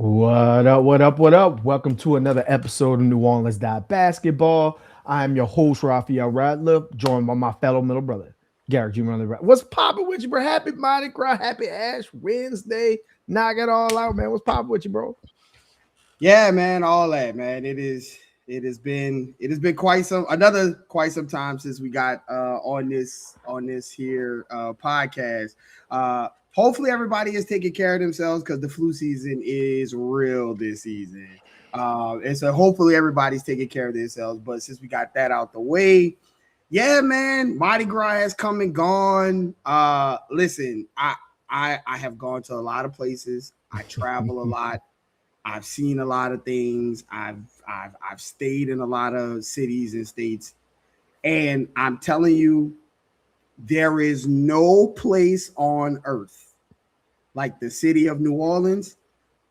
What up, what up, what up? Welcome to another episode of New Orleans.Basketball. I am your host, Raphael Rattler, joined by my fellow middle brother, Garrick Jr. What's popping with you, bro? Happy Mardi Gras, happy Ash Wednesday. Knock it all out, man. What's popping with you, bro? Yeah, man, all that, man. It has been quite some time since we got on this here podcast. Hopefully everybody is taking care of themselves because the flu season is real this season. And so hopefully everybody's taking care of themselves. But since we got that out the way, yeah, man, Mardi Gras has come and gone. Listen, I have gone to a lot of places. I travel a lot. I've seen a lot of things. I've stayed in a lot of cities and states, and I'm telling you, there is no place on earth like the city of New Orleans,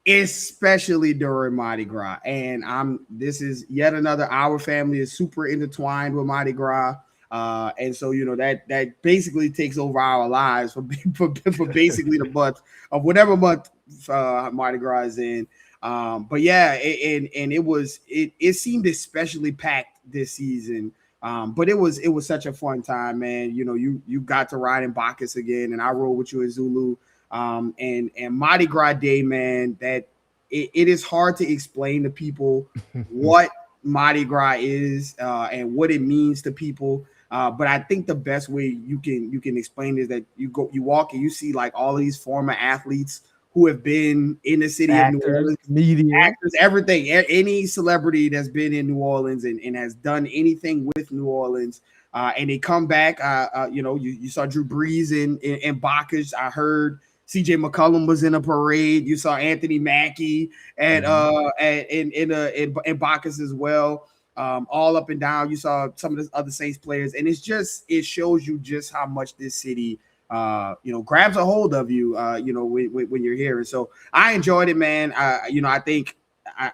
especially during Mardi Gras. And this is yet another. Our family is super intertwined with Mardi Gras. And so that basically takes over our lives for basically the month of whatever month Mardi Gras is in. But yeah, it seemed especially packed this season. But it was such a fun time, man. You got to ride in Bacchus again, and I rode with you in Zulu. And Mardi Gras Day, man, that it is hard to explain to people what Mardi Gras is and what it means to people. But I think the best way you can explain is that you walk and you see like all of these former athletes who have been in the city of New Orleans, media, actors, everything, any celebrity that's been in New Orleans and has done anything with New Orleans, and they come back. You saw Drew Brees in Bacchus. I heard CJ McCollum was in a parade. You saw Anthony Mackie in Bacchus as well. All up and down. You saw some of the other Saints players, and it shows you just how much this city grabs a hold of you, when you're here. And so I enjoyed it, man. I think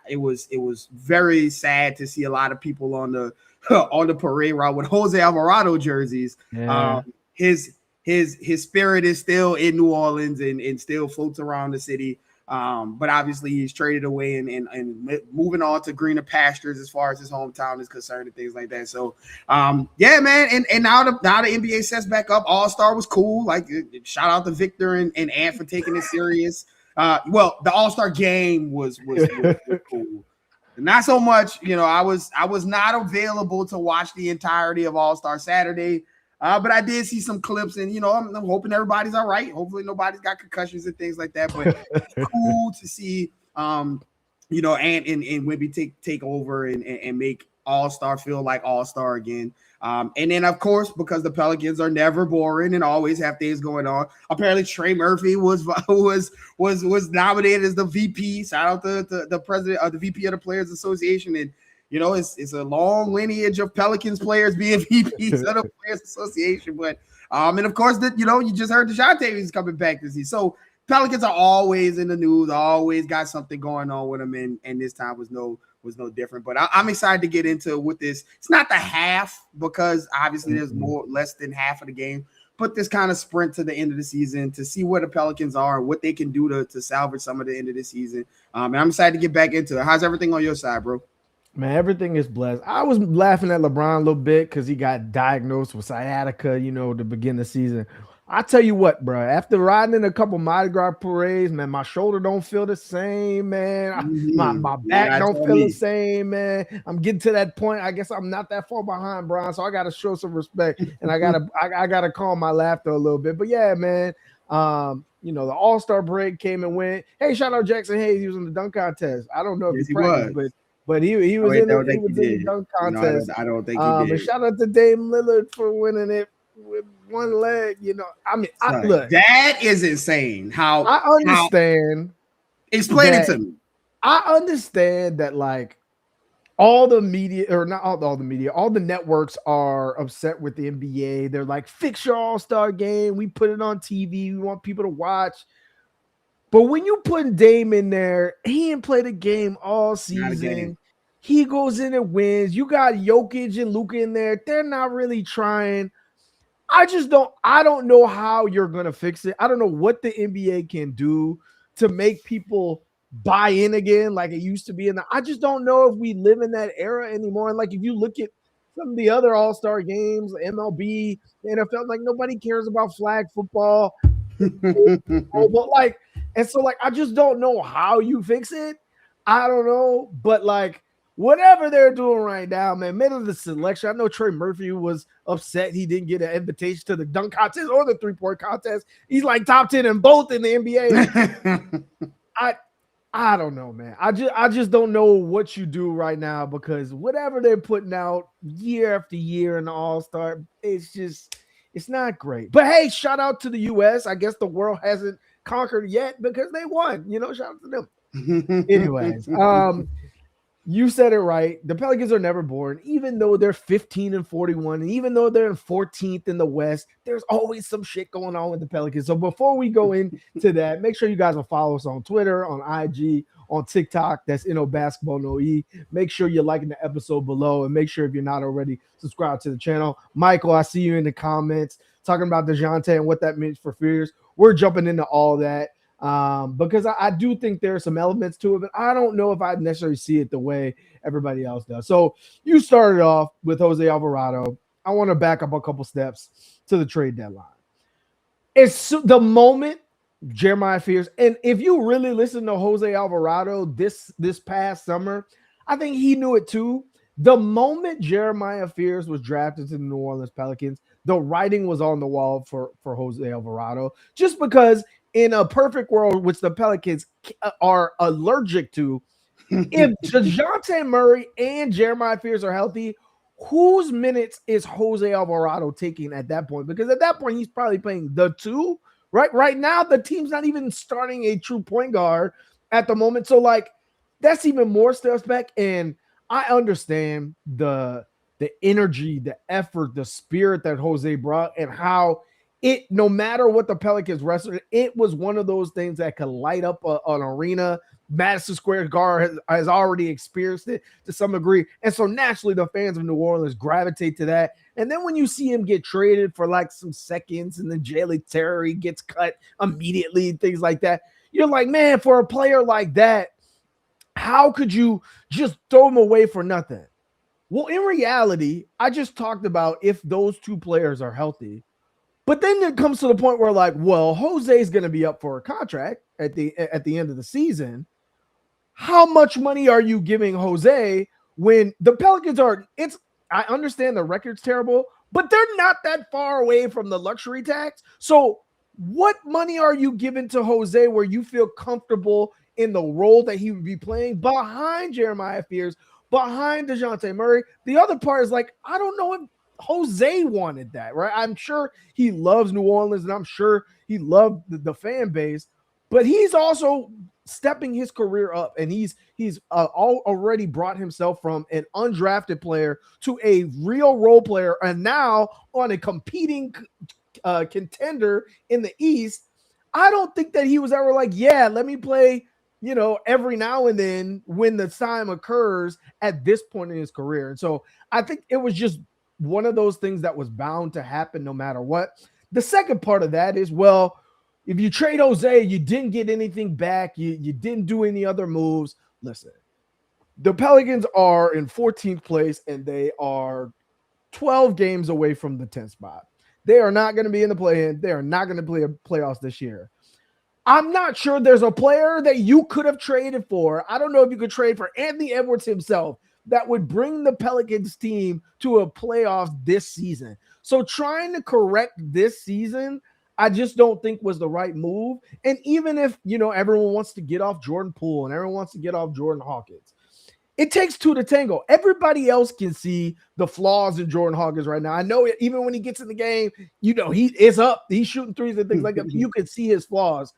it was very sad to see a lot of people on the on the parade route with Jose Alvarado jerseys. Yeah. His spirit is still in New Orleans and still floats around the city. But obviously he's traded away and moving on to greener pastures as far as his hometown is concerned and things like that. So, yeah, man. And now the NBA sets back up. All-Star was cool. Like, shout out to Victor and Ant for taking it serious. Well, the All-Star game was cool. Not so much, I was not available to watch the entirety of All-Star Saturday. But I did see some clips, and I'm hoping everybody's all right. Hopefully, nobody's got concussions and things like that. But it's cool to see, Ant and Wemby take over and make All-Star feel like All-Star again. And then, of course, because the Pelicans are never boring and always have things going on. Apparently, Trey Murphy was nominated as the VP. Shout out to the president of the VP of the Players Association. And it's a long lineage of Pelicans players being VPs of the Players Association. But and of course that you just heard Dejounte is coming back this season. So Pelicans are always in the news, always got something going on with them, and this time was no different. But I'm excited to get into with this. It's not the half because obviously there's less than half of the game, but this kind of sprint to the end of the season to see where the Pelicans are and what they can do to salvage some of the end of the season. And I'm excited to get back into it. How's everything on your side, bro? Man, everything is blessed. I was laughing at LeBron a little bit because he got diagnosed with sciatica, to begin the season. I tell you what, bro, after riding in a couple Mardi Gras parades, man, my shoulder don't feel the same, man. My back don't feel the same, man. I'm getting to that point. I guess I'm not that far behind, Brian, so I got to show some respect, and I gotta calm my laughter a little bit. But yeah, man, the All-Star break came and went. Hey, shout out Jackson Hayes. He was in the dunk contest. I don't know if he practiced, but he was in the dunk contest. No, I don't think he did. And shout out to Dame Lillard for winning it with one leg. Look, that is insane. How I understand. Explain it to me. I understand that like all the media, or not all the media, all the networks are upset with the NBA. They're like, fix your All-Star game. We put it on TV. We want people to watch. But when you put Dame in there, he didn't play the game all season. He goes in and wins. You got Jokic and Luka in there. They're not really trying. I don't know how you're going to fix it. I don't know what the NBA can do to make people buy in again like it used to be. And I just don't know if we live in that era anymore. And like if you look at some of the other All-Star games, MLB, the NFL, like nobody cares about flag football. But like, and so like I just don't know how you fix it. I don't know, but like whatever they're doing right now, man, middle of the selection. I know Trey Murphy was upset he didn't get an invitation to the dunk contest or the three-point contest. He's like top 10 in both in the NBA. I don't know, man. I just don't know what you do right now because whatever they're putting out year after year in the All-Star, it's not great. But hey, shout out to the US. I guess the world hasn't conquered yet because they won. Shout out to them. Anyways, you said it right. The Pelicans are never boring, even though they're 15-41, and even though they're in 14th in the West. There's always some shit going on with the Pelicans. So before we go into that, make sure you guys will follow us on Twitter, on IG, on TikTok. That's Basketball No E. Make sure you're liking the episode below, and make sure if you're not already subscribed to the channel. Michael, I see you in the comments talking about Dejounte and what that means for Fears. We're jumping into all that. Because I do think there are some elements to it, but I don't know if I necessarily see it the way everybody else does. So you started off with Jose Alvarado. I want to back up a couple steps to the trade deadline. It's the moment Jeremiah Fears, and if you really listen to Jose Alvarado this past summer, I think he knew it too. The moment Jeremiah Fears was drafted to the New Orleans Pelicans, the writing was on the wall for Jose Alvarado, just because in a perfect world, which the Pelicans are allergic to, if Dejounte Murray and Jeremiah Fears are healthy, whose minutes is Jose Alvarado taking at that point? Because at that point, he's probably playing the two, right? Right now, the team's not even starting a true point guard at the moment. So, like, that's even more suspect. And I understand the energy, the effort, the spirit that Jose brought, and how it, no matter what the Pelicans wrestled, it was one of those things that could light up an arena. Madison Square Garden has already experienced it to some degree. And so naturally the fans of New Orleans gravitate to that. And then when you see him get traded for like some seconds and then Jalen Terry gets cut immediately and things like that, you're like, man, for a player like that, how could you just throw him away for nothing? Well, in reality, I just talked about if those two players are healthy. But then it comes to the point where, like, well, Jose's going to be up for a contract at the end of the season. How much money are you giving Jose when the Pelicans are? I understand the record's terrible, but they're not that far away from the luxury tax. So, what money are you giving to Jose where you feel comfortable in the role that he would be playing behind Jeremiah Fears, behind Dejounte Murray? The other part is like, I don't know if Jose wanted that, right? I'm sure he loves New Orleans, and I'm sure he loved the fan base, but he's also stepping his career up, and he's already brought himself from an undrafted player to a real role player, and now on a competing contender in the East. I don't think that he was ever like, yeah, let me play, every now and then when the time occurs at this point in his career. And so I think it was just one of those things that was bound to happen no matter what. The second part of that is, well, if you trade Jose, you didn't get anything back. You didn't do any other moves. Listen, the Pelicans are in 14th place, and they are 12 games away from the 10th spot. They are not going to be in the play-in. They are not going to play playoffs this year. I'm not sure there's a player that you could have traded for. I don't know if you could trade for Anthony Edwards himself that would bring the Pelicans team to a playoffs this season. So trying to correct this season, I just don't think was the right move. And even if, everyone wants to get off Jordan Poole and everyone wants to get off Jordan Hawkins, it takes two to tango. Everybody else can see the flaws in Jordan Hawkins right now. I know it, even when he gets in the game, he is up. He's shooting threes and things like that. You can see his flaws.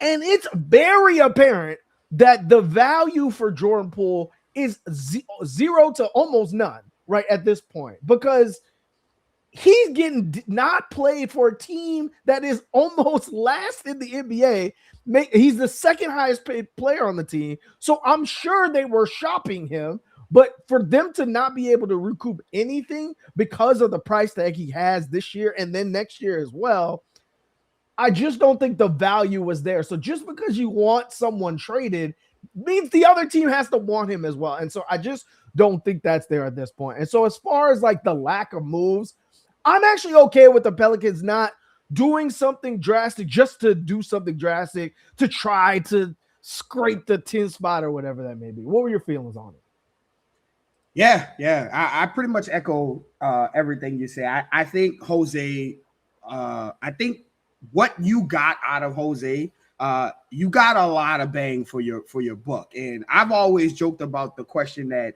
And it's very apparent that the value for Jordan Poole is zero to almost none right at this point, because he's getting not played for a team that is almost last in the NBA. He's the second highest paid player on the team. So I'm sure they were shopping him, but for them to not be able to recoup anything because of the price tag he has this year and then next year as well, I just don't think the value was there. So just because you want someone traded means the other team has to want him as well. And so I just don't think that's there at this point. And so as far as like the lack of moves, I'm actually okay with the Pelicans not doing something drastic just to do something drastic to try to scrape the 10 spot or whatever that may be. What were your feelings on it? Yeah. I pretty much echo everything you say. I think Jose, I think what you got out of Jose, you got a lot of bang for your buck. And I've always joked about the question that,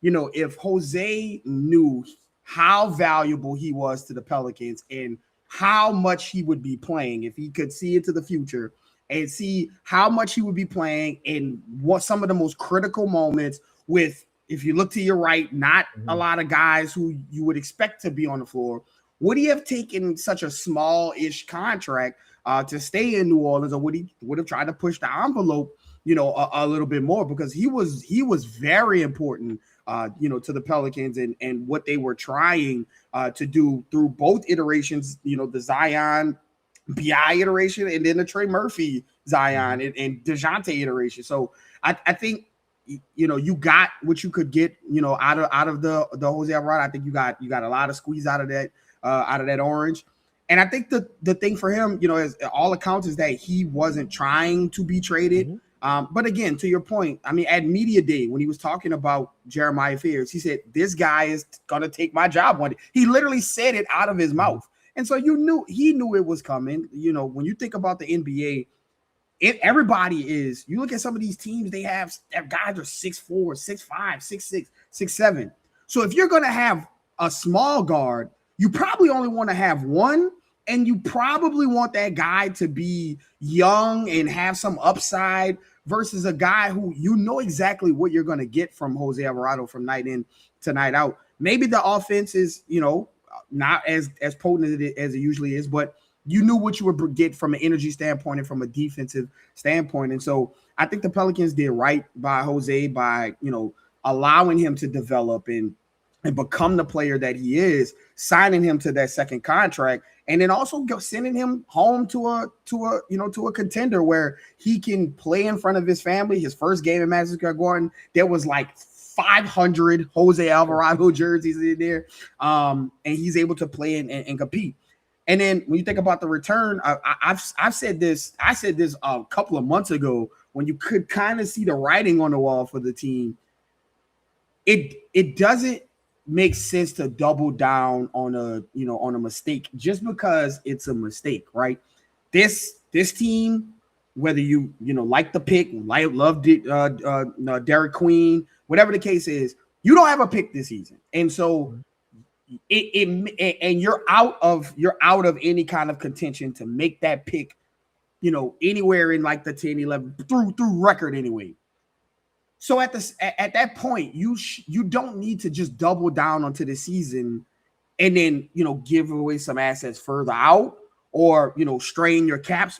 if Jose knew how valuable he was to the Pelicans and how much he would be playing, if he could see into the future and see how much he would be playing in what some of the most critical moments with, if you look to your right, not a lot of guys who you would expect to be on the floor, would he have taken such a small-ish contract to stay in New Orleans, or would he have tried to push the envelope, a little bit more? Because he was very important, to the Pelicans and what they were trying to do through both iterations, the Zion BI iteration and then the Trey Murphy Zion and Dejounte iteration. So I think, you got what you could get, out of the Jose Alvarado. I think you got a lot of squeeze out of that orange. And I think the thing for him, as all accounts, is that he wasn't trying to be traded. But again, to your point, I mean, at media day, when he was talking about Jeremiah Fears, he said, this guy is going to take my job one day. He literally said it out of his mouth. And so he knew it was coming. When you think about the NBA, everybody is, you look at some of these teams, they have guys are 6'4", 6'5", 6'6", 6'7". So if you're going to have a small guard, you probably only want to have one, and you probably want that guy to be young and have some upside versus a guy who exactly what you're going to get from Jose Alvarado from night in to night out. Maybe the offense is, not as potent as it usually is, but you knew what you would get from an energy standpoint and from a defensive standpoint. And so I think the Pelicans did right by Jose by, allowing him to develop and become the player that he is, signing him to that second contract, and then also sending him home to a contender where he can play in front of his family. His first game in Madison Square Garden, there was like 500 Jose Alvarado jerseys in there, and he's able to play and compete. And then when you think about the return, I've said this. I said this a couple of months ago when you could kind of see the writing on the wall for the team. It doesn't make sense to double down on a mistake just because it's a mistake, right? This team, whether you like the pick, loved it, Derek Queen, whatever the case is, you don't have a pick this season, and so. And you're out of any kind of contention to make that pick, anywhere in like the 10, 11 through record anyway. So at that point, you don't need to just double down onto the season and then give away some assets further out or strain your cap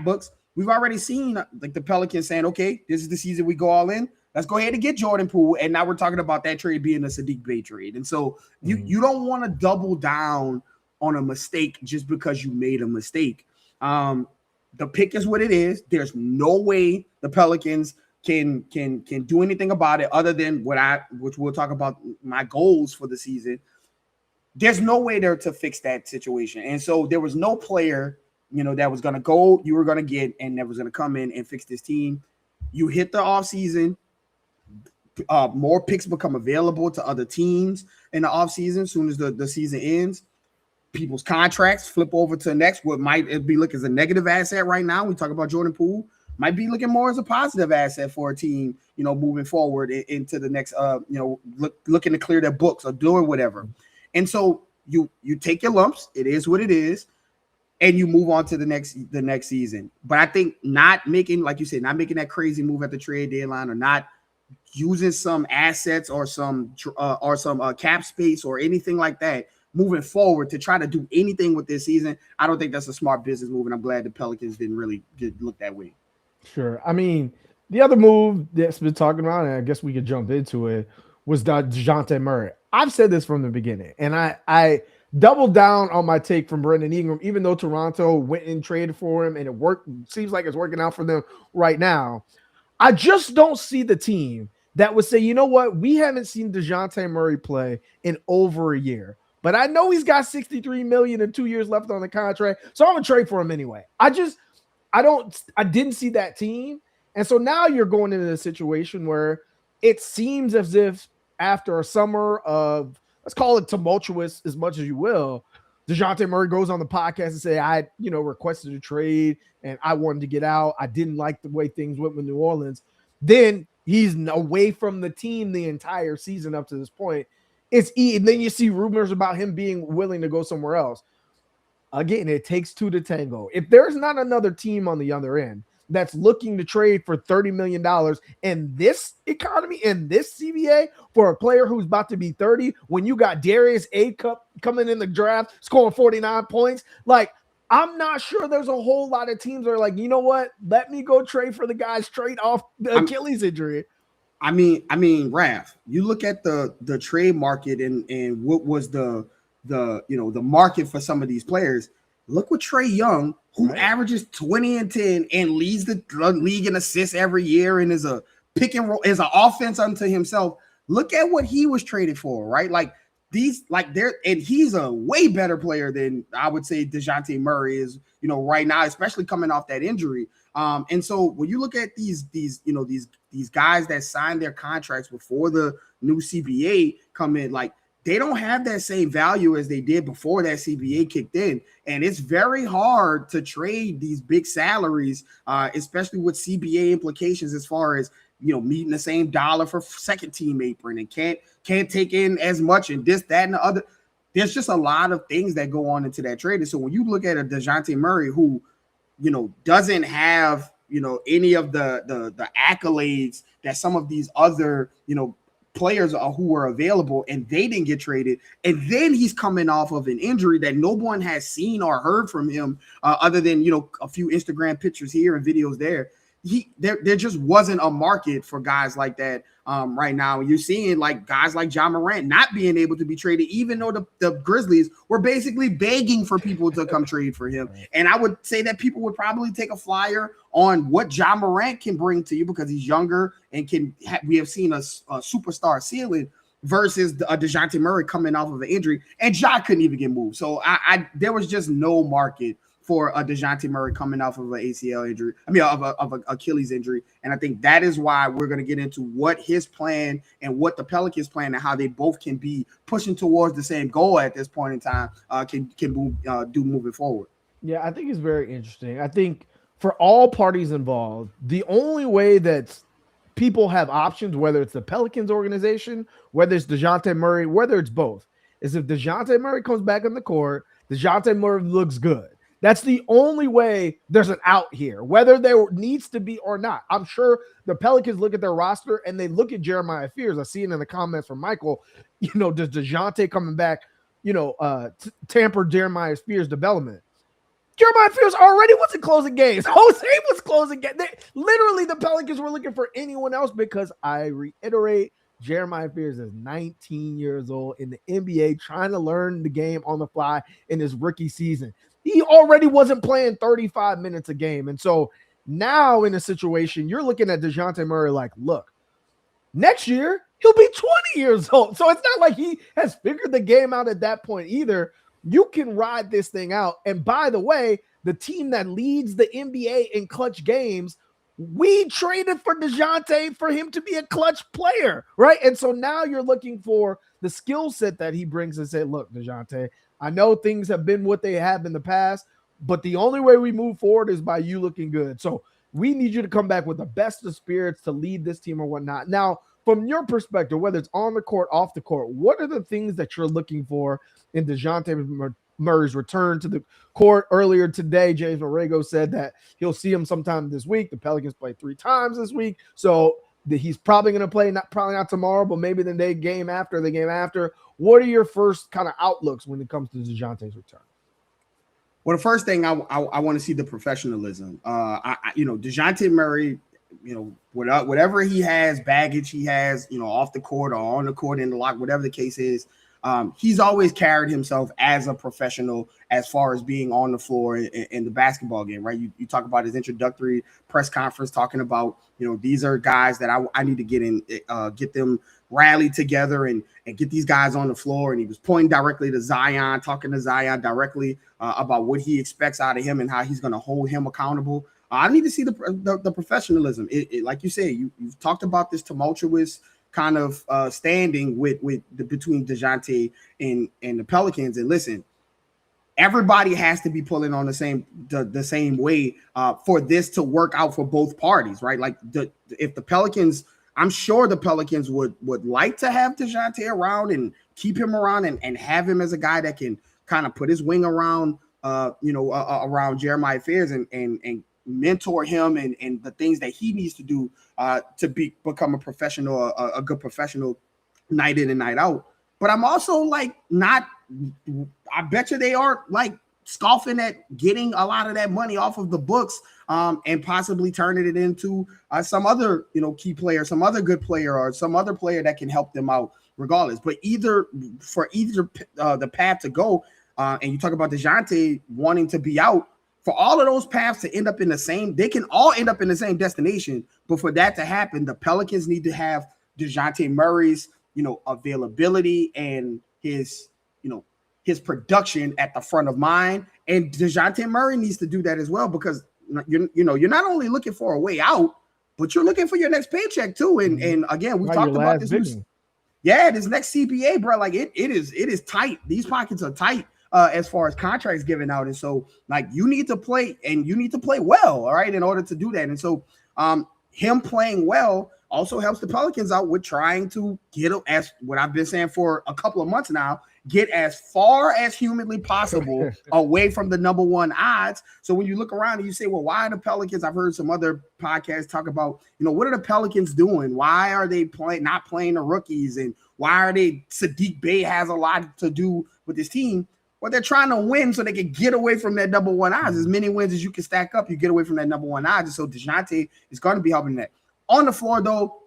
books. We've already seen like the Pelicans saying, okay, this is the season we go all in. Let's go ahead and get Jordan Poole. And now we're talking about that trade being a Sadiq Bey trade. And so you don't want to double down on a mistake just because you made a mistake. The pick is what it is. There's no way the Pelicans can do anything about it other than which we'll talk about my goals for the season. There's no way there to fix that situation. And so there was no player, that was going to go, you were going to get, and that was going to come in and fix this team. You hit the offseason. More picks become available to other teams in the offseason as soon as the season ends. People's contracts flip over to next. What might be looking as a negative asset right now, we talk about Jordan Poole, might be looking more as a positive asset for a team, moving forward into the next, looking to clear their books or doing whatever. And so you take your lumps. It is what it is. And you move on to the next season. But I think not making, like you said, not making that crazy move at the trade deadline or not using some assets or some cap space or anything like that moving forward to try to do anything with this season, I don't think that's a smart business move, and I'm glad the Pelicans didn't really look that way. Sure. I mean, the other move that's been talking around, and I guess we could jump into it, was Dejounte Murray. I've said this from the beginning, and I doubled down on my take from Brandon Ingram, even though Toronto went and traded for him, and it worked. Seems like it's working out for them right now. I just don't see the team that would say, you know what, we haven't seen Dejounte Murray play in over a year. But I know he's got 63 million and 2 years left on the contract. So I'm gonna trade for him anyway. I didn't see that team. And so now you're going into a situation where it seems as if after a summer of, let's call it tumultuous as much as you will, Dejounte Murray goes on the podcast and say, I, requested a trade and I wanted to get out. I didn't like the way things went with New Orleans. Then he's away from the team the entire season up to this point. And then you see rumors about him being willing to go somewhere else. Again, it takes two to tango. If there's not another team on the other end that's looking to trade for $30 million in this economy, in this CBA, for a player who's about to be 30, when you got Darius A-Cup coming in the draft, scoring 49 points, like, I'm not sure there's a whole lot of teams that are like, you know what, let me go trade for the guy straight off the Achilles injury. I mean, Raph, you look at the trade market and what was the market for some of these players. Look what Trae Young, who averages 20 and 10 and leads the league in assists every year and is a pick and roll, is an offense unto himself. Look at what he was traded for, right? Like and he's a way better player than I would say Dejounte Murray is, right now, especially coming off that injury. And so when you look at these guys that signed their contracts before the new CBA come in, like, they don't have that same value as they did before that CBA kicked in. And it's very hard to trade these big salaries, especially with CBA implications as far as, meeting the same dollar for second team apron and can't take in as much and this, that, and the other. There's just a lot of things that go on into that trade. And so when you look at a Dejounte Murray who, doesn't have, any of the accolades that some of these other, players who were available and they didn't get traded. And then he's coming off of an injury that no one has seen or heard from him other than, a few Instagram pictures here and videos there. There just wasn't a market for guys like that right now. You're seeing like guys like Ja Morant not being able to be traded, even though the Grizzlies were basically begging for people to come trade for him. And I would say that people would probably take a flyer on what Ja Morant can bring to you because he's younger and we have seen a superstar ceiling versus a Dejounte Murray coming off of an injury, and Ja couldn't even get moved. So there was just no market for a Dejounte Murray coming off of an ACL injury, of an Achilles injury. And I think that is why we're going to get into what his plan and what the Pelicans plan and how they both can be pushing towards the same goal at this point in time can do moving forward. Yeah, I think it's very interesting. I think for all parties involved, the only way that people have options, whether it's the Pelicans organization, whether it's Dejounte Murray, whether it's both, is if Dejounte Murray comes back on the court, Dejounte Murray looks good. That's the only way there's an out here, whether there needs to be or not. I'm sure the Pelicans look at their roster and they look at Jeremiah Fears. I see it in the comments from Michael. Does Dejounte coming back, tamper Jeremiah Fears' development? Jeremiah Fears already wasn't closing games. Jose was closing games. Literally, the Pelicans were looking for anyone else because I reiterate, Jeremiah Fears is 19 years old in the NBA, trying to learn the game on the fly in his rookie season. He already wasn't playing 35 minutes a game. And so now in a situation, you're looking at Dejounte Murray like, look, next year, he'll be 20 years old. So it's not like he has figured the game out at that point either. You can ride this thing out. And by the way, the team that leads the NBA in clutch games, we traded for Dejounte for him to be a clutch player, right? And so now you're looking for the skill set that he brings and say, look, Dejounte, I know things have been what they have in the past, but the only way we move forward is by you looking good. So we need you to come back with the best of spirits to lead this team or whatnot. Now, from your perspective, whether it's on the court, off the court, what are the things that you're looking for in Dejounte Murray's return to the court? Earlier today, James Borrego said that he'll see him sometime this week. The Pelicans play 3 times this week. So he's probably going to play, probably not tomorrow, but maybe the game after. What are your first kind of outlooks when it comes to Dejounte's return? Well, the first thing I want to see the professionalism. Dejounte Murray, whatever he has, baggage he has, off the court or on the court in the lock, whatever the case is, he's always carried himself as a professional as far as being on the floor in the basketball game, right? You talk about his introductory press conference talking about, these are guys that I need to get them rallied together and get these guys on the floor. And he was pointing directly to Zion, talking to Zion directly about what he expects out of him and how he's going to hold him accountable. I need to see the professionalism. Like you said, you've talked about this tumultuous kind of standing between Dejounte and the Pelicans. And listen, everybody has to be pulling on the same way for this to work out for both parties, right? Like if the Pelicans, I'm sure the Pelicans would like to have Dejounte around and keep him around and have him as a guy that can kind of put his wing around around Jeremiah Fears and mentor him and the things that he needs to do to become a professional, a good professional night in and night out. But I'm also like I bet you they aren't like scoffing at getting a lot of that money off of the books and possibly turning it into some other, key player, some other good player or some other player that can help them out regardless. But either the path to go, and you talk about Dejounte wanting to be out, for all of those paths to end up in they can all end up in the same destination. But for that to happen, the Pelicans need to have Dejounte Murray's, availability and his production at the front of mind. And Dejounte Murray needs to do that as well, because you're not only looking for a way out, but you're looking for your next paycheck too. And again, we talked about this. This next CBA, bro, like it is tight. These pockets are tight. As far as contracts given out. And so like you need to play well, all right, in order to do that. And so him playing well also helps the Pelicans out with trying to get, as what I've been saying for a couple of months now, get as far as humanly possible away from the number one odds. So when you look around and you say, well, why are the Pelicans? I've heard some other podcasts talk about, what are the Pelicans doing? Why are they not playing the rookies? And why are Sadiq Bey has a lot to do with this team? Well, they're trying to win so they can get away from that number one odds. As many wins as you can stack up, you get away from that number one odds. And so Dejounte is going to be helping that. On the floor, though,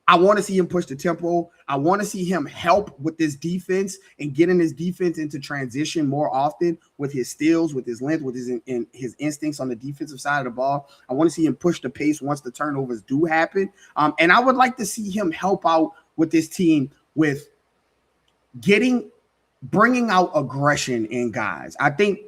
I want to see him push the tempo. I want to see him help with this defense and getting his defense into transition more often with his steals, with his length, with his instincts on the defensive side of the ball. I want to see him push the pace once the turnovers do happen. And I would like to see him help out with this team with bringing out aggression in guys. I think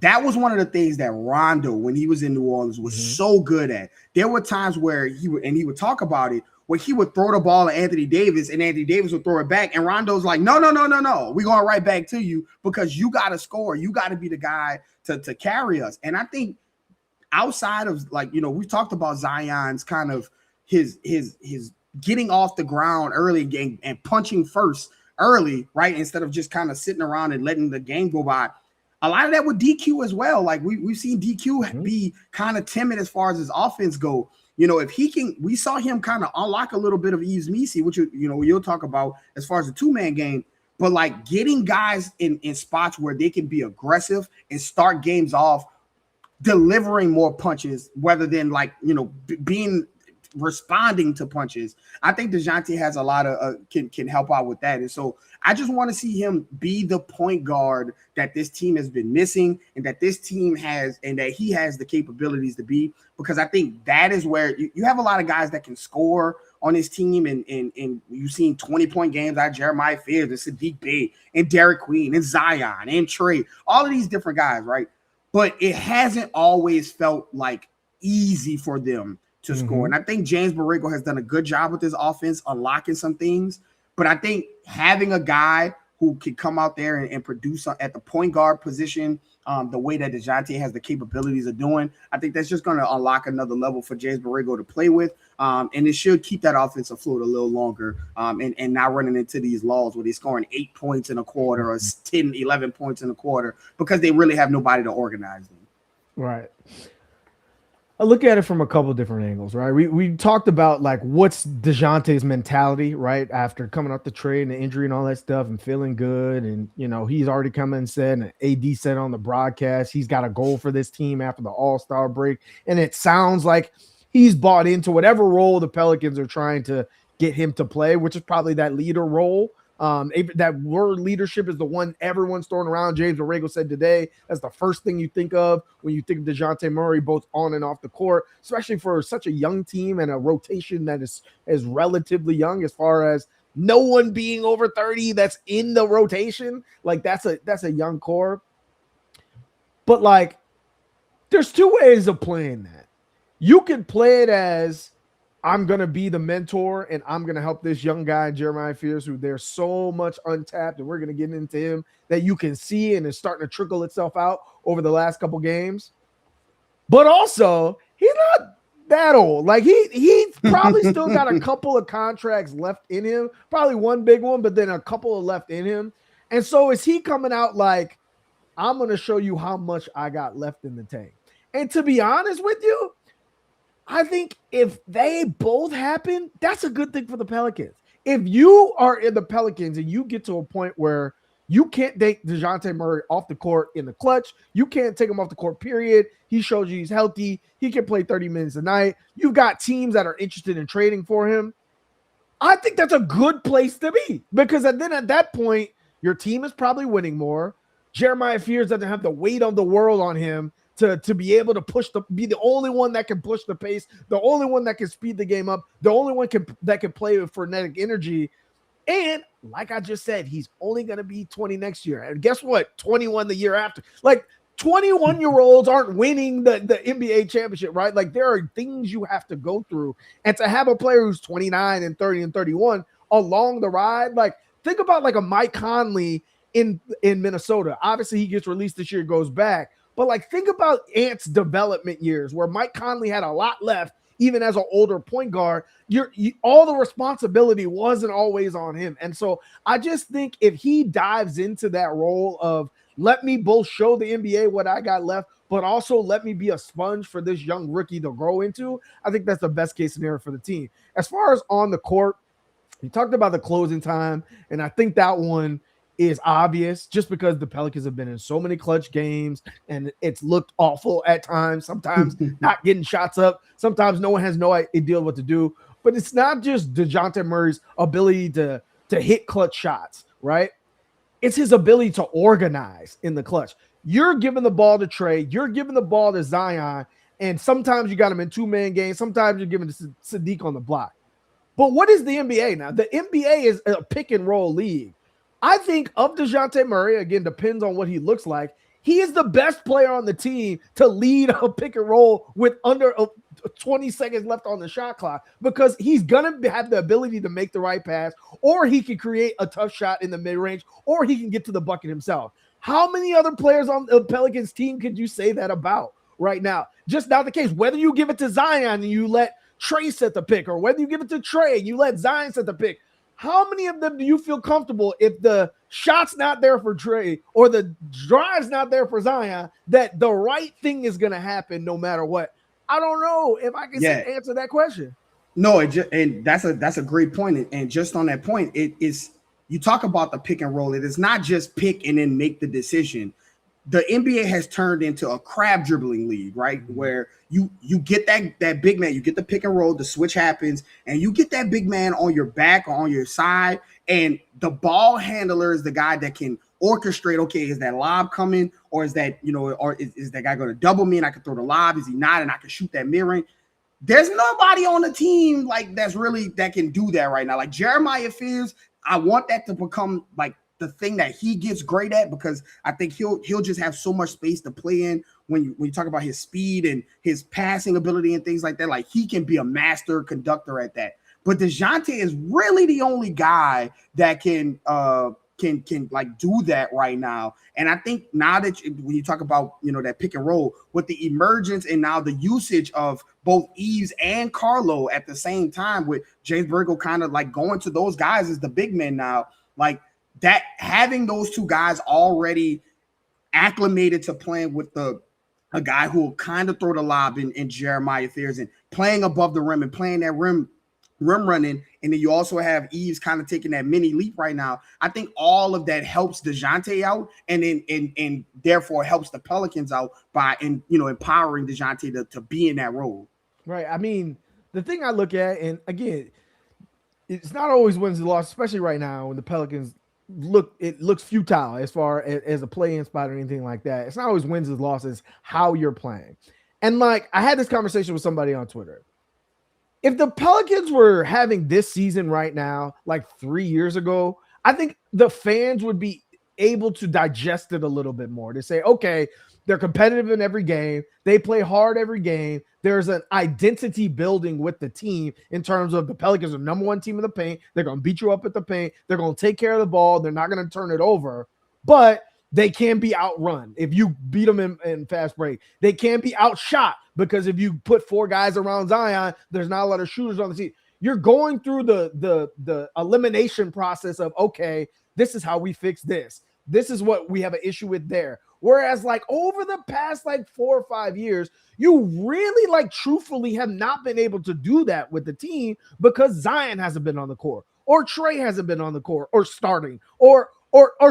that was one of the things that Rondo, when he was in New Orleans, was so good at. There were times where he would talk about it, where he would throw the ball at Anthony Davis and Anthony Davis would throw it back. And Rondo's like, no. We're going right back to you because you got to score. You got to be the guy to carry us. And I think outside of we've talked about Zion's kind of his getting off the ground early and punching first early, right? Instead of just kind of sitting around and letting the game go by. A lot of that with DQ as well. Like we've seen DQ be kind of timid as far as his offense go. If he can, we saw him kind of unlock a little bit of Yves Missi, which you'll talk about as far as the two-man game. But like getting guys in spots where they can be aggressive and start games off, delivering more punches rather than being responding to punches. I think Dejounte has a lot of can help out with that. And so I just want to see him be the point guard that this team has been missing and that this team has, and that he has the capabilities to be, because I think that is where you have a lot of guys that can score on his team. And you've seen 20-point games out of Jeremiah Fears and Sadiq Bey and Derek Queen and Zion and Trey, all of these different guys, right? But it hasn't always felt like easy for them to score. And I think James Borrego has done a good job with his offense, unlocking some things. But I think having a guy who can come out there and produce at the point guard position the way that Dejounte has the capabilities of doing, I think that's just going to unlock another level for James Borrego to play with. And it should keep that offense afloat a little longer and not running into these laws where they're scoring 8 points in a quarter or 10, 11 points in a quarter because they really have nobody to organize them. Right. I look at it from a couple of different angles, right? We talked about what's Dejounte's mentality, right? After coming off the trade and the injury and all that stuff and feeling good. And, he's already come in and said, and AD said on the broadcast, he's got a goal for this team after the All-Star break. And it sounds like he's bought into whatever role the Pelicans are trying to get him to play, which is probably that leader role. That word leadership is the one everyone's throwing around. James Borrego said today that's the first thing you think of when you think of Dejounte Murray, both on and off the court, especially for such a young team and a rotation that is relatively young as far as no one being over 30 that's in the rotation. Like that's a young core. But like there's two ways of playing that. You can play it as I'm going to be the mentor and I'm going to help this young guy, Jeremiah Fears, who there's so much untapped and we're going to get into him that you can see and is starting to trickle itself out over the last couple games. But also, he's not that old. Like he's probably still got a couple of contracts left in him, probably one big one, but then a couple of left in him. And so is he coming out like, I'm going to show you how much I got left in the tank. And to be honest with you, I think if they both happen, that's a good thing for the Pelicans. If you are in the Pelicans and you get to a point where you can't take Dejounte Murray off the court in the clutch, you can't take him off the court, period. He shows you he's healthy. He can play 30 minutes a night. You've got teams that are interested in trading for him. I think that's a good place to be because then at that point, your team is probably winning more. Jeremiah Fears doesn't have the weight of the world on him to be able to be the only one that can push the pace, the only one that can speed the game up, the only one that can play with frenetic energy. And like I just said, he's only going to be 20 next year. And guess what? 21 the year after. Like 21-year-olds aren't winning the NBA championship, right? Like there are things you have to go through. And to have a player who's 29 and 30 and 31 along the ride, like think about like a Mike Conley in Minnesota. Obviously, he gets released this year, goes back. But like think about Ant's development years where Mike Conley had a lot left, even as an older point guard. All the responsibility wasn't always on him. And so I just think if he dives into that role of let me both show the NBA what I got left, but also let me be a sponge for this young rookie to grow into, I think that's the best case scenario for the team. As far as on the court, you talked about the closing time, and I think that one is obvious just because the Pelicans have been in so many clutch games and it's looked awful at times, sometimes not getting shots up, sometimes no one has no idea what to do. But it's not just Dejounte Murray's ability to hit clutch shots, right? It's his ability to organize in the clutch. You're giving the ball to Trey, you're giving the ball to Zion, and sometimes you got him in two-man games, sometimes you're giving to Sadiq on the block. But what is the NBA now? The NBA is a pick-and-roll league. I think of Dejounte Murray, again, depends on what he looks like. He is the best player on the team to lead a pick and roll with under 20 seconds left on the shot clock because he's going to have the ability to make the right pass, or he can create a tough shot in the mid-range, or he can get to the bucket himself. How many other players on the Pelicans team could you say that about right now? Just not the case. Whether you give it to Zion and you let Trey set the pick, or whether you give it to Trey and you let Zion set the pick, how many of them do you feel comfortable if the shot's not there for Trey or the drive's not there for Zion that the right thing is going to happen no matter what? I don't know if I can answer that question. No, and that's a great point. And just on that point, it is you talk about the pick and roll. It is not just pick and then make the decision. The NBA has turned into a crab dribbling league, right? Where you get that big man, you get the pick and roll, the switch happens, and you get that big man on your back or on your side, and the ball handler is the guy that can orchestrate, okay, is that lob coming, or is that, or is that guy going to double me and I can throw the lob? Is he not? And I can shoot that mid-range. There's nobody on the team like that can do that right now. Like Jeremiah Fears, I want that to become like the thing that he gets great at, because I think he'll just have so much space to play in when you talk about his speed and his passing ability and things like that. Like he can be a master conductor at that. But Dejounte is really the only guy that can like do that right now. And I think now that when you talk about that pick and roll with the emergence and now the usage of both Eves and Carlo at the same time, with James Borrego kind of like going to those guys as the big men now, like that, having those two guys already acclimated to playing with a guy who will kind of throw the lob in Jeremiah Fears and playing above the rim and playing that rim running, and then you also have Eves kind of taking that mini leap right now. I think all of that helps Dejounte out, and therefore helps the Pelicans out by empowering Dejounte to be in that role. Right. I mean, the thing I look at, and again, it's not always wins and losses, especially right now when the Pelicans looks futile as far as a play-in spot or anything like that. It's not always wins and losses, how you're playing. And like I had this conversation with somebody on Twitter. If the Pelicans were having this season right now, like 3 years ago, I think the fans would be able to digest it a little bit more to say, okay, they're competitive in every game. They play hard every game. There's an identity building with the team in terms of the Pelicans are number one team in the paint. They're going to beat you up at the paint. They're going to take care of the ball. They're not going to turn it over, but they can be outrun if you beat them in fast break. They can be outshot because if you put four guys around Zion, there's not a lot of shooters on the team. You're going through the elimination process of, okay, this is how we fix this. This is what we have an issue with there. Whereas like over the past like 4 or 5 years, you really like truthfully have not been able to do that with the team because Zion hasn't been on the court or Trey hasn't been on the court or starting or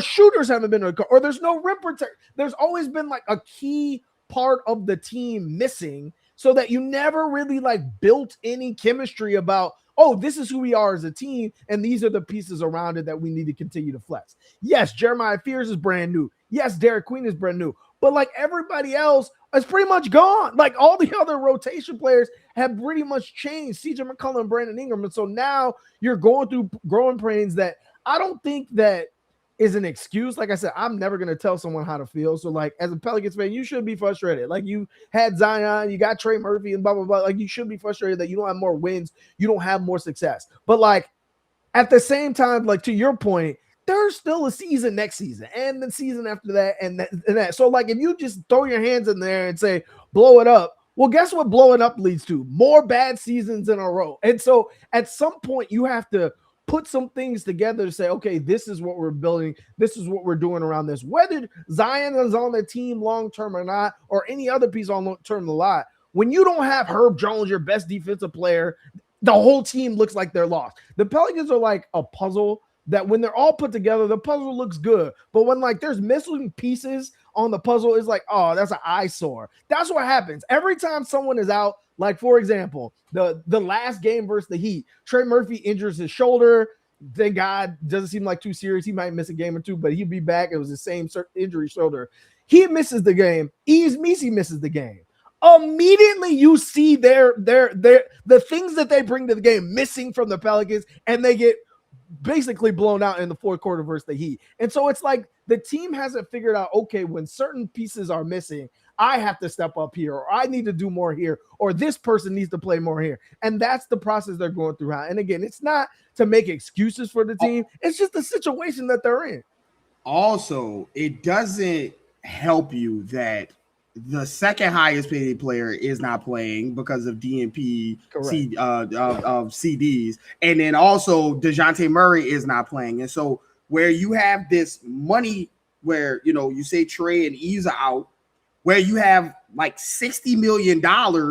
shooters haven't been on the court or there's no rim protector. There's always been like a key part of the team missing so that you never really like built any chemistry about, oh, this is who we are as a team, and these are the pieces around it that we need to continue to flex. Yes, Jeremiah Fears is brand new. Yes, Derek Queen is brand new. But like everybody else is pretty much gone. Like all the other rotation players have pretty much changed. CJ McCollum and Brandon Ingram. And so now you're going through growing pains that I don't think that is an excuse. Like I said, I'm never going to tell someone how to feel. So like as a Pelicans fan, you should be frustrated. Like you had Zion, you got Trey Murphy and blah, blah, blah. Like you should be frustrated that you don't have more wins. You don't have more success. But like at the same time, like to your point, there's still a season next season and the season after that and that. So like if you just throw your hands in there and say, blow it up, well, guess what blowing up leads to? More bad seasons in a row. And so at some point you have to put some things together to say, okay, this is what we're building. This is what we're doing around this. Whether Zion is on the team long-term or not, or any other piece on long-term a lot, when you don't have Herb Jones, your best defensive player, the whole team looks like they're lost. The Pelicans are like a puzzle that when they're all put together, the puzzle looks good. But when like there's missing pieces on the puzzle, it's like, oh, that's an eyesore. That's what happens. Every time someone is out, like for example, the last game versus the Heat, Trey Murphy injures his shoulder. Thank God, doesn't seem like too serious. He might miss a game or two, but he'll be back. It was the same injury shoulder. He misses the game. Yves Missi misses the game. Immediately you see the things that they bring to the game missing from the Pelicans, and they get basically blown out in the fourth quarter versus the Heat. And so it's like the team hasn't figured out, okay, when certain pieces are missing, I have to step up here, or I need to do more here, or this person needs to play more here. And that's the process they're going through. And again, it's not to make excuses for the team. It's just the situation that they're in. Also, it doesn't help you that the second highest paid player is not playing because of DNP of CDs. And then also Dejounte Murray is not playing. And so where you have this money where, you know, you say Trey and Yves are out, where you have like $60 million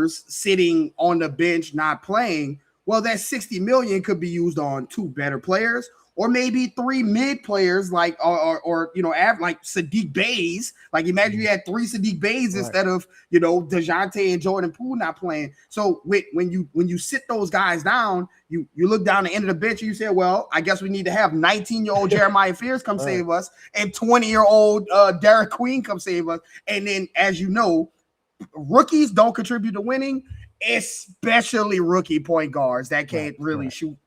sitting on the bench not playing, well, that $60 million could be used on two better players or maybe three mid players like or you know, like Sadiq Bays. Like imagine you had three Sadiq Bays instead of, you know, Dejounte and Jordan Poole not playing. So when you sit those guys down, you look down the end of the bench and you say, well, I guess we need to have 19-year-old Jeremiah Fears come save us and 20-year-old Derek Queen come save us. And then, as you know, rookies don't contribute to winning, especially rookie point guards that can't really shoot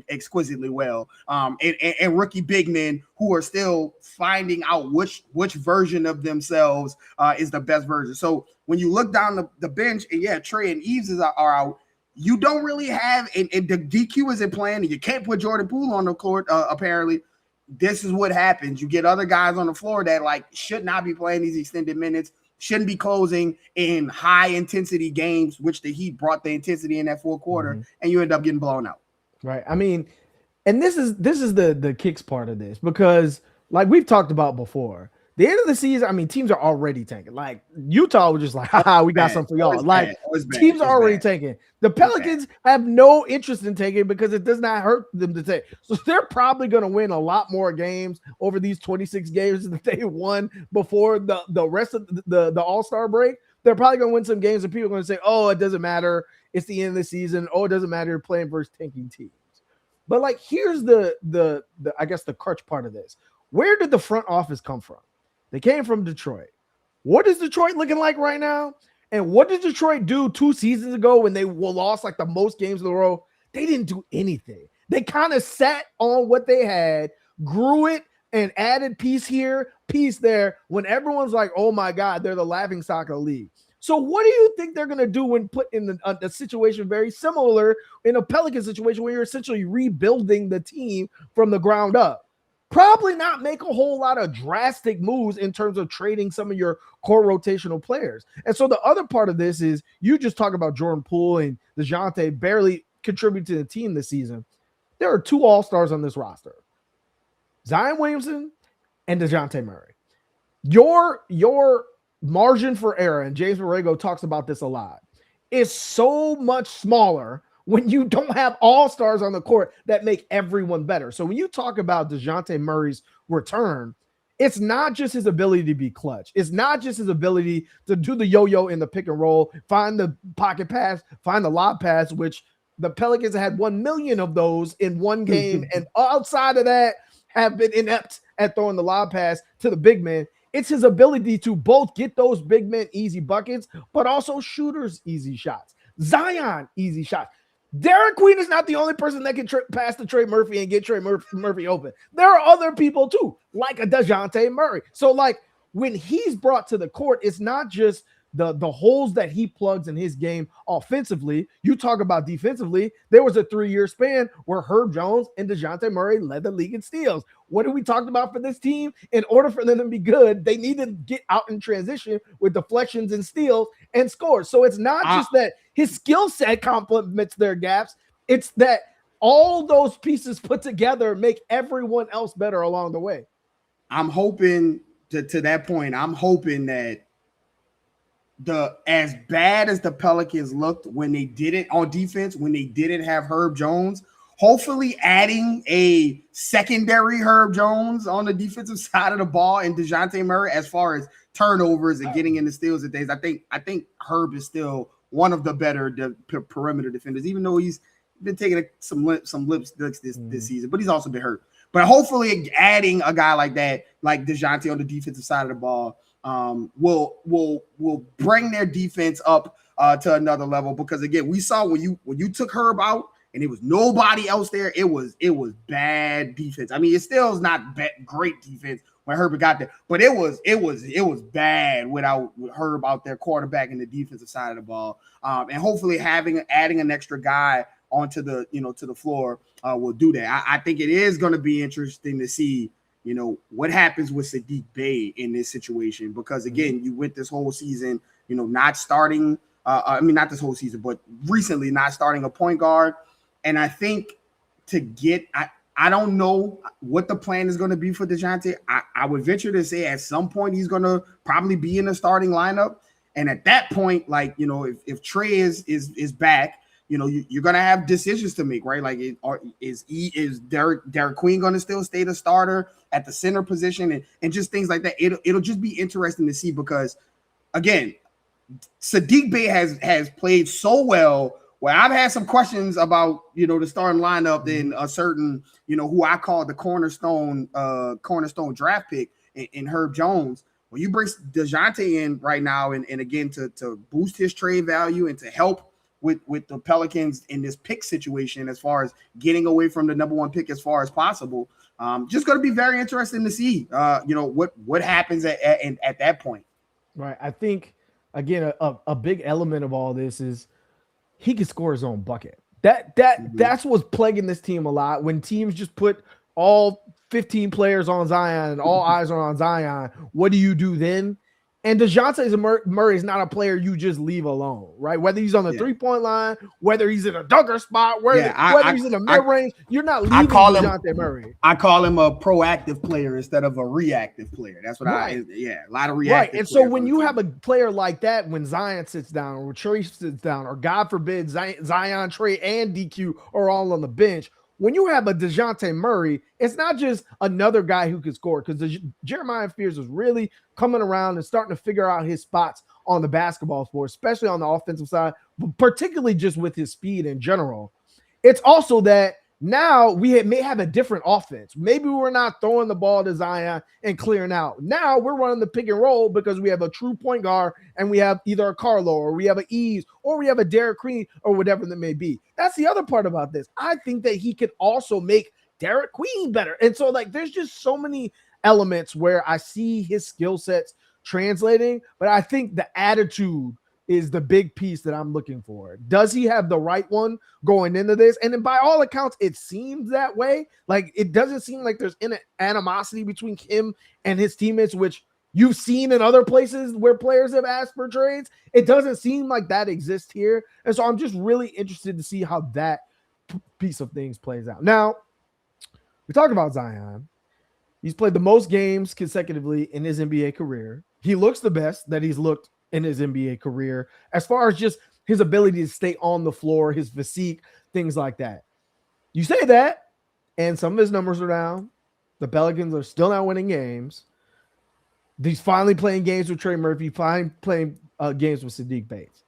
exquisitely well. And rookie big men who are still finding out which version of themselves is the best version. So when you look down the bench and Trey and Yves are out, you don't really have, and the DQ isn't playing, and you can't put Jordan Poole on the court, apparently. This is what happens. You get other guys on the floor that like should not be playing these extended minutes, shouldn't be closing in high intensity games, which the Heat brought the intensity in that fourth quarter, and you end up getting blown out. Right. I mean, and this is the kicks part of this, because like we've talked about before, the end of the season, I mean, teams are already tanking. Like Utah was just like, haha, we got something for y'all. Like teams are already tanking. The Pelicans have no interest in taking because it does not hurt them to take. So they're probably going to win a lot more games over these 26 games that they won before the rest of the All-Star break. They're probably going to win some games and people are going to say, oh, it doesn't matter. It's the end of the season. Oh, it doesn't matter. You're playing versus tanking teams. But like, here's the I guess the crutch part of this. Where did the front office come from? They came from Detroit. What is Detroit looking like right now? And what did Detroit do 2 seasons ago when they lost like the most games in a row? They didn't do anything. They kind of sat on what they had, grew it, and added piece here, piece there, when everyone's like, oh my God, they're the laughing stock of the league. So what do you think they're going to do when put in the situation very similar in a Pelican situation where you're essentially rebuilding the team from the ground up? Probably not make a whole lot of drastic moves in terms of trading some of your core rotational players. And so the other part of this is you just talk about Jordan Poole and Dejounte barely contribute to the team this season. There are 2 all-stars on this roster, Zion Williamson and Dejounte Murray. Your margin for error, and James Borrego talks about this a lot, is so much smaller when you don't have all-stars on the court that make everyone better. So when you talk about Dejounte Murray's return, it's not just his ability to be clutch. It's not just his ability to do the yo-yo in the pick and roll, find the pocket pass, find the lob pass, which the Pelicans had 1 million of those in one game. And outside of that, have been inept at throwing the lob pass to the big man. It's his ability to both get those big men easy buckets, but also shooters easy shots. Zion easy shots. Derek Queen is not the only person that can pass to Trey Murphy and get Trey Murphy open. There are other people too, like a Dejounte Murray. So like when he's brought to the court, it's not just the holes that he plugs in his game offensively. You talk about defensively. There was a 3-year span where Herb Jones and Dejounte Murray led the league in steals. What have we talked about for this team? In order for them to be good, they need to get out in transition with deflections and steals and scores. So it's not just that his skill set complements their gaps. It's that all those pieces put together make everyone else better along the way. I'm hoping to that point, I'm hoping that as bad as the Pelicans looked when they didn't on defense, when they didn't have Herb Jones, hopefully adding a secondary Herb Jones on the defensive side of the ball and Dejounte Murray as far as turnovers and getting into steals and things. I think Herb is still one of the better perimeter defenders, even though he's been taking some lips this season, but he's also been hurt. But hopefully adding a guy like that, like Dejounte on the defensive side of the ball, will bring their defense up to another level. Because again, we saw when you took Herb out and it was nobody else there, it was bad defense. I mean, it still is not great defense when Herbert got there, but it was bad without Herb out there, quarterback and the defensive side of the ball. And hopefully adding an extra guy onto the to the floor will do that. I think it is going to be interesting to see what happens with Saddiq Bey in this situation, because again, you went this whole season, not starting. Not this whole season, but recently not starting a point guard. And I think I don't know what the plan is going to be for Dejounte. I would venture to say at some point he's going to probably be in the starting lineup. And at that point, if Trey is back, you're going to have decisions to make, right? Like, is Derek Queen going to still stay the starter at the center position and just things like that? It'll just be interesting to see, because again, Saddiq Bey has played so well where I've had some questions about, the starting lineup than a certain, who I call the cornerstone draft pick in Herb Jones. When you bring Dejounte in right now and again to boost his trade value and to help with the Pelicans in this pick situation as far as getting away from the number 1 pick as far as possible, just going to be very interesting to see, what happens at that point. Right. I think, again, a big element of all this is he can score his own bucket. That's what's plaguing this team a lot. When teams just put all 15 players on Zion and all eyes are on Zion, what do you do then? And Dejounte Murray is not a player you just leave alone, right? Whether he's on the 3-point line, whether he's in a dunker spot, whether he's in the mid-range, you're not leaving Dejounte Murray. I call him a proactive player instead of a reactive player. That's what a lot of reactive. Right, and so when you have a player like that, when Zion sits down or Trey sits down, or God forbid Zion, Trey, and DQ are all on the bench, when you have a Dejounte Murray, it's not just another guy who can score, because Jeremiah Fears is really coming around and starting to figure out his spots on the basketball floor, especially on the offensive side, but particularly just with his speed in general. It's also that Now we may have a different offense. Maybe we're not throwing the ball to Zion and clearing out. Now we're running the pick and roll because we have a true point guard and we have either a Carlo or we have an Ease or we have a Derek Queen or whatever that may be. That's the other part about this. I think that he could also make Derek Queen better. And so, like, there's just so many elements where I see his skill sets translating, but I think the attitude is the big piece that I'm looking for. Does he have the right one going into this? And then by all accounts, it seems that way. Like, it doesn't seem like there's an animosity between him and his teammates, which you've seen in other places where players have asked for trades. It doesn't seem like that exists here. And so I'm just really interested to see how that piece of things plays out. Now, we talk about Zion. He's played the most games consecutively in his NBA career. He looks the best that he's looked in his NBA career, as far as just his ability to stay on the floor, his physique, things like that. You say that, and some of his numbers are down. The Pelicans are still not winning games. He's finally playing games with Trey Murphy, finally playing games with Sadiq Bates.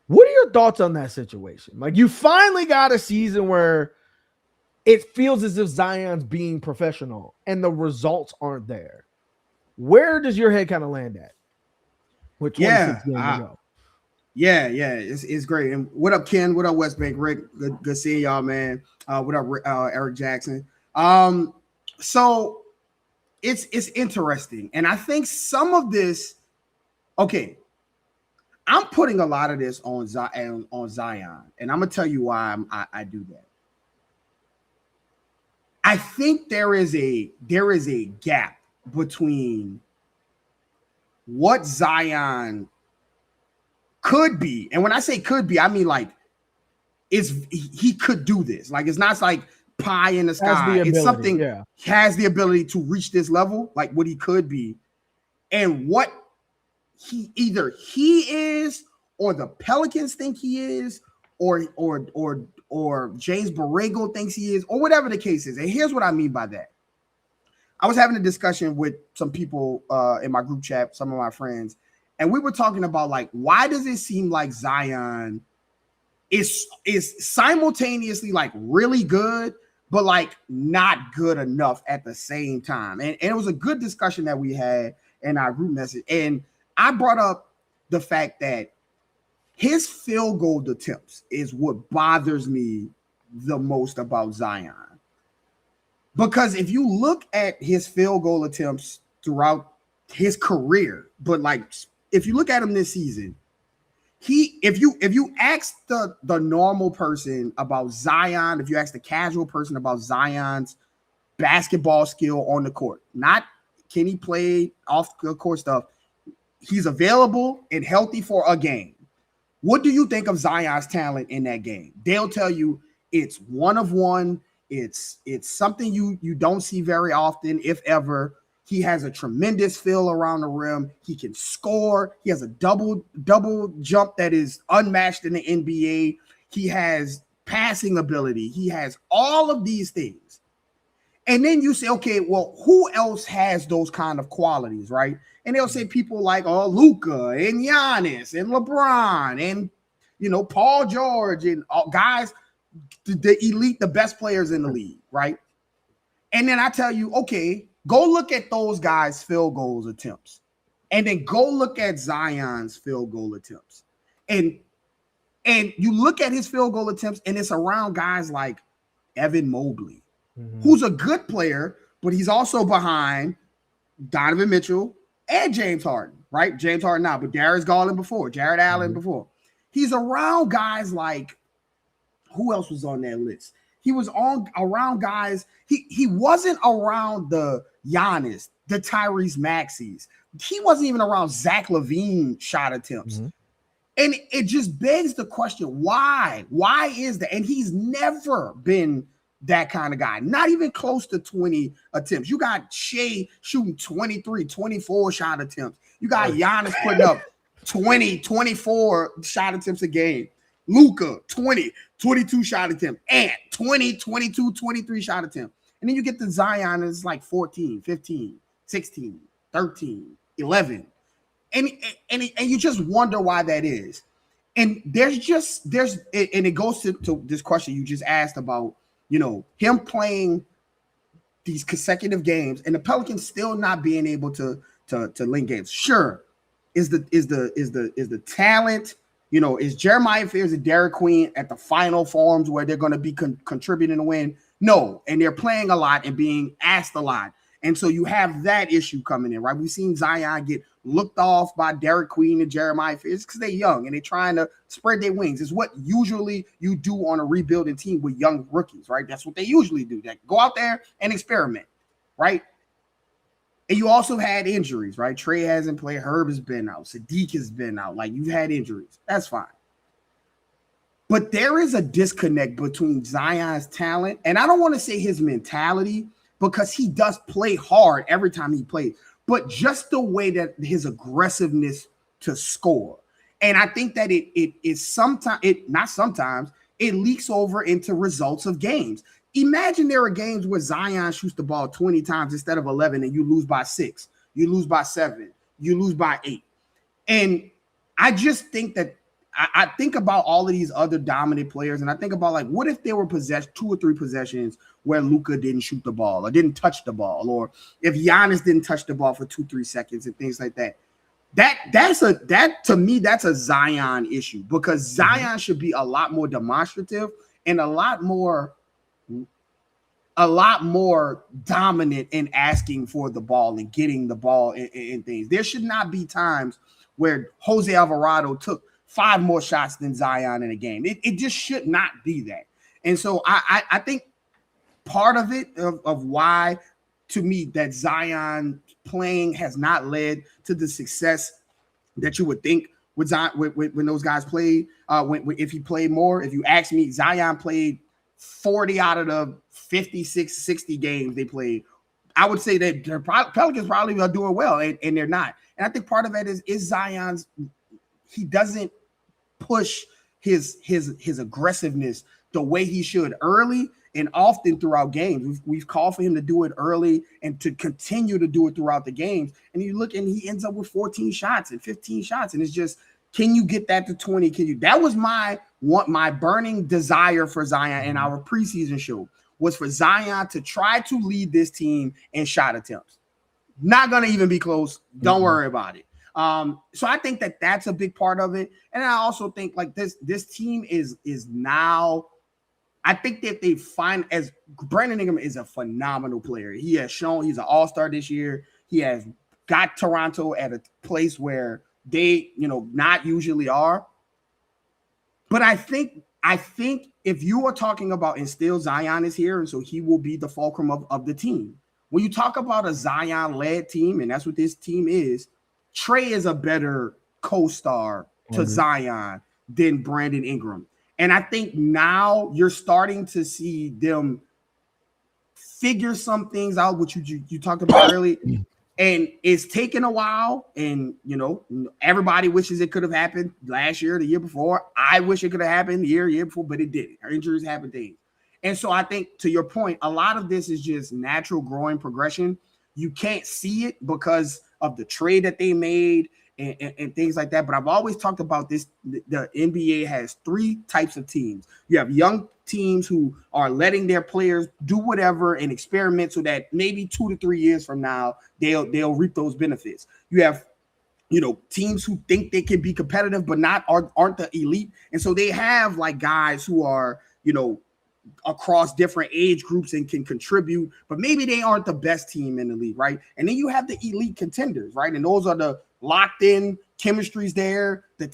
What are your thoughts on that situation? Like, you finally got a season where it feels as if Zion's being professional and the results aren't there. Where does your head kind of land at? With 26 games to go. Yeah, it's great. And what up, Ken? What up, West Bank? Rick, good seeing y'all, man. What up, Eric Jackson? So it's interesting, and I think some of this. Okay, I'm putting a lot of this on Zion, and I'm gonna tell you why I do that. I think there is a gap between what Zion could be, and when I say could be, I mean like he could do this. Like, it's not like pie in the sky. It's something has the ability to reach this level, like what he could be, and what he is, or the Pelicans think he is, or James Borrego thinks he is, or whatever the case is. And here's what I mean by that. I was having a discussion with some people in my group chat, some of my friends, and we were talking about, like, why does it seem like Zion is simultaneously like really good, but like not good enough at the same time? And it was a good discussion that we had in our group message. And I brought up the fact that his field goal attempts is what bothers me the most about Zion. Because if you look at his field goal attempts throughout his career, but like if you look at him this season, if you ask the normal person about Zion, if you ask the casual person about Zion's basketball skill on the court, not can he play off the court stuff, he's available and healthy for a game. What do you think of Zion's talent in that game? They'll tell you it's one of one. It's something you don't see very often, if ever. He has a tremendous feel around the rim. He can score. He has a double jump that is unmatched in the NBA. He has passing ability. He has all of these things. And then you say, okay, well, who else has those kind of qualities, right? And they'll say people like Luka and Giannis and LeBron and, Paul George and guys, the elite, the best players in the league, right? And then I tell you, okay, go look at those guys' field goals attempts, and then go look at Zion's field goal attempts. And you look at his field goal attempts, and it's around guys like Evan Mobley, who's a good player, but he's also behind Donovan Mitchell and James Harden, right? James Harden now, but Darius Garland before, Jared Allen before. He's around guys like, who else was on that list? He was around guys. He wasn't around the Giannis, the Tyrese Maxeys. He wasn't even around Zach LaVine shot attempts. And it just begs the question, why? Why is that? And he's never been that kind of guy, not even close to 20 attempts. You got Shea shooting 23, 24 shot attempts. You got Giannis putting up 20, 24 shot attempts a game. Luka, 20, 22 shot attempt, and 20, 22, 23 shot attempt. And then you get the Zion, and it's like 14, 15, 16, 13, 11. And you just wonder why that is. And and it goes to this question you just asked about him playing these consecutive games and the Pelicans still not being able to link games. Sure, is the talent, is Jeremiah Fears and Derek Queen at the final forms where they're going to be contributing to win? No, and they're playing a lot and being asked a lot. And so you have that issue coming in, right? We've seen Zion get looked off by Derek Queen and Jeremiah Fears because they're young and they're trying to spread their wings. It's what usually you do on a rebuilding team with young rookies, right? That's what they usually do. They go out there and experiment, right? And you also had injuries, right? Trey hasn't played. Herb has been out. Sadiq has been out. Like, you've had injuries. That's fine. But there is a disconnect between Zion's talent, and I don't want to say his mentality, because he does play hard every time he plays, but just the way that his aggressiveness to score. And I think that it leaks over into results of games. Imagine there are games where Zion shoots the ball 20 times instead of 11 and you lose by 6, you lose by 7, you lose by 8. And I just think that I think about all of these other dominant players, and I think about, like, what if there were 2 or 3 possessions where Luka didn't shoot the ball or didn't touch the ball, or if Giannis didn't touch the ball for 2-3 seconds and things like that. That to me, that's a Zion issue, because Zion should be a lot more demonstrative and a lot more dominant in asking for the ball and getting the ball and things. There should not be times where Jose Alvarado took 5 more shots than Zion in a game. It just should not be that. And so I think part of it, of why, to me, that Zion playing has not led to the success that you would think with Zion when those guys played. If he played more, if you ask me, Zion played 40 out of the 56, 60 games they played. I would say that the Pelicans probably are doing well, and they're not. And I think part of that is Zion's, he doesn't push his aggressiveness the way he should early and often throughout games. We've called for him to do it early and to continue to do it throughout the games. And you look and he ends up with 14 shots and 15 shots. And it's just, can you get that to 20? That was my burning desire for Zion in our preseason show, was for Zion to try to lead this team in shot attempts. Not going to even be close. Don't worry about it. So I think that that's a big part of it. And I also think, like, this team is now, I think that they find, as Brandon Ingram is a phenomenal player. He has shown he's an all-star this year. He has got Toronto at a place where they, not usually are. But I think if you are talking about, and still Zion is here, and so he will be the fulcrum of the team. When you talk about a Zion-led team, and that's what this team is, Trey is a better co-star to Zion than Brandon Ingram. And I think now you're starting to see them figure some things out, which you talked about earlier. And it's taken a while. And, everybody wishes it could have happened last year, the year before. I wish it could have happened the year before, but it didn't. Our injuries happen, things. And so I think, to your point, a lot of this is just natural growing progression. You can't see it because of the trade that they made and things like that. But I've always talked about this. The NBA has 3 types of teams. You have young teams who are letting their players do whatever and experiment so that maybe 2 to 3 years from now, they'll reap those benefits. You have, teams who think they can be competitive, but aren't the elite. And so they have, like, guys who are, across different age groups and can contribute, but maybe they aren't the best team in the league, right? And then you have the elite contenders, right? And those are the locked in, chemistry's there, the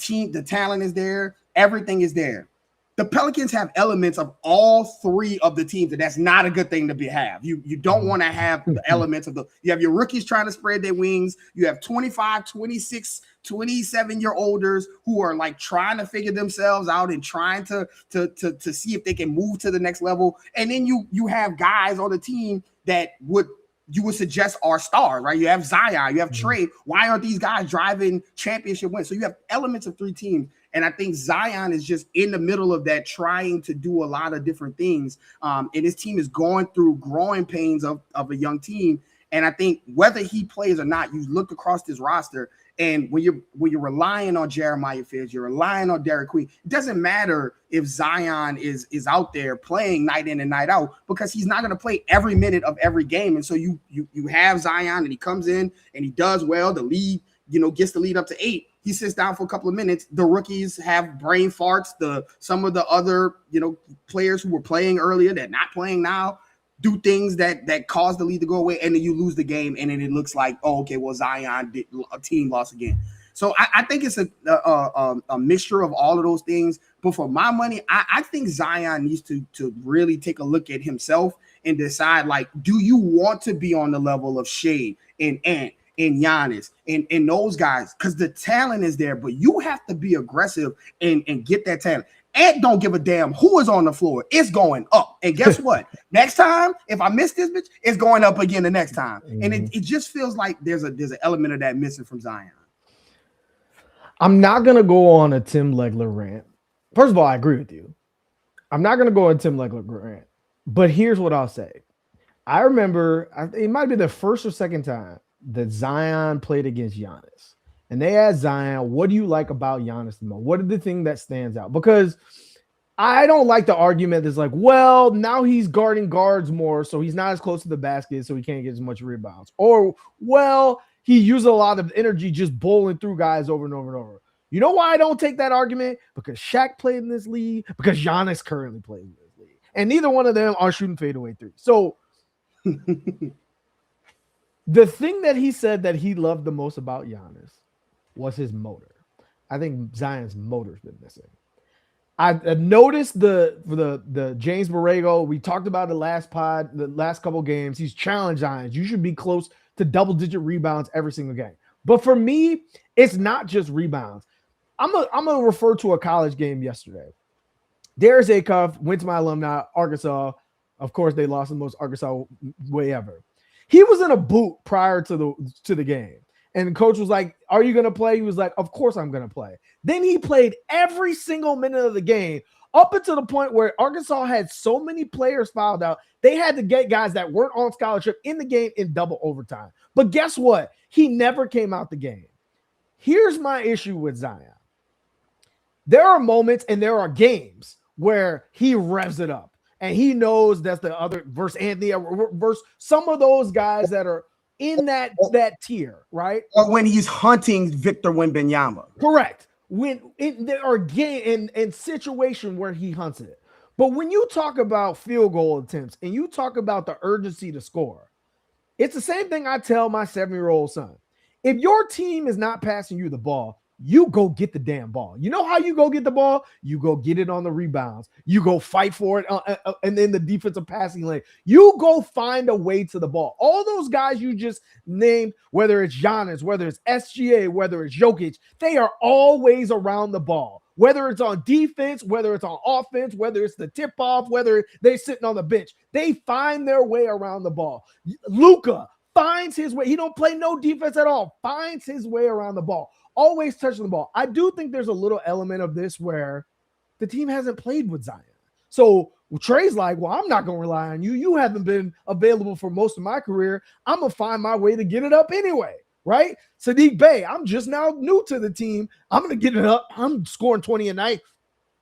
talent is there, everything is there. The Pelicans have elements of all 3 of the teams, and that's not a good thing to have. You don't want to have the elements of you have your rookies trying to spread their wings. You have 25, 26, 27-year-olders who are, like, trying to figure themselves out and trying to see if they can move to the next level. And then you have guys on the team that you would suggest are stars, right? You have Zion, you have Trey. Why aren't these guys driving championship wins? So you have elements of 3 teams. And I think Zion is just in the middle of that, trying to do a lot of different things. And his team is going through growing pains of a young team. And I think whether he plays or not, you look across this roster, and when you're relying on Jeremiah Fields, you're relying on Derek Queen. It doesn't matter if Zion is out there playing night in and night out, because he's not going to play every minute of every game. And so you have Zion, and he comes in and he does well. The lead, gets the lead up to 8. He sits down for a couple of minutes. The rookies have brain farts. Some of the other players who were playing earlier that not playing now do things that cause the lead to go away, and then you lose the game, and then it looks like, oh, okay, well, Zion did, a team lost again. So I think it's a mixture of all of those things. But for my money, I think Zion needs to really take a look at himself and decide, like, do you want to be on the level of Shea and Ant and Giannis and those guys? Because the talent is there, but you have to be aggressive and get that talent. Ant don't give a damn who is on the floor. It's going up. And guess what? Next time, if I miss this bitch, it's going up again the next time. And it just feels like there's an element of that missing from Zion. I'm not going to go on a Tim Legler rant. First of all, I agree with you. I'm not going to go on a Tim Legler rant. But here's what I'll say. I remember, it might be the first or second time that Zion played against Giannis. And they asked Zion, what do you like about Giannis the most? What is the thing that stands out? Because I don't like the argument that's like, well, now he's guarding guards more, so he's not as close to the basket, so he can't get as much rebounds. Or, well, he used a lot of energy just bowling through guys over and over and over. You know why I don't take that argument? Because Shaq played in this league, because Giannis currently plays in this league. And neither one of them are shooting fadeaway threes. So the thing that he said that he loved the most about Giannis was his motor. I think Zion's motor's been missing. I noticed the James Borrego. We talked about the last couple games. He's challenged Zion. You should be close to double-digit rebounds every single game. But for me, it's not just rebounds. I'm gonna refer to a college game yesterday. Darius Acuff went to my alumni, Arkansas. Of course, they lost the most Arkansas way ever. He was in a boot prior to the game. And the coach was like, are you going to play? He was like, of course I'm going to play. Then he played every single minute of the game up until the point where Arkansas had so many players fouled out, they had to get guys that weren't on scholarship in the game in double overtime. But guess what? He never came out the game. Here's my issue with Zion. There are moments and there are games where he revs it up. And he knows that's the other versus Anthony, versus some of those guys that are in that tier, right? Or when he's hunting Victor Wembanyama. Correct. When there are game and situation where he hunts it. But when you talk about field goal attempts and you talk about the urgency to score, it's the same thing I tell my 7-year-old son. If your team is not passing you the ball, you go get the damn ball. You know how you go get the ball? You go get it on the rebounds. You go fight for it and then the defensive passing lane. You go find a way to the ball. All those guys you just named, whether it's Giannis, whether it's SGA, whether it's Jokic, they are always around the ball. Whether it's on defense, whether it's on offense, whether it's the tip-off, whether they're sitting on the bench, they find their way around the ball. Luka finds his way. He don't play no defense at all. Finds his way around the ball. Always touching the ball. I do think there's a little element of this where the team hasn't played with Zion. So Trey's like, well, I'm not going to rely on you. You haven't been available for most of my career. I'm going to find my way to get it up anyway, right? Sadiq Bey, I'm just now new to the team. I'm going to get it up. I'm scoring 20 a night,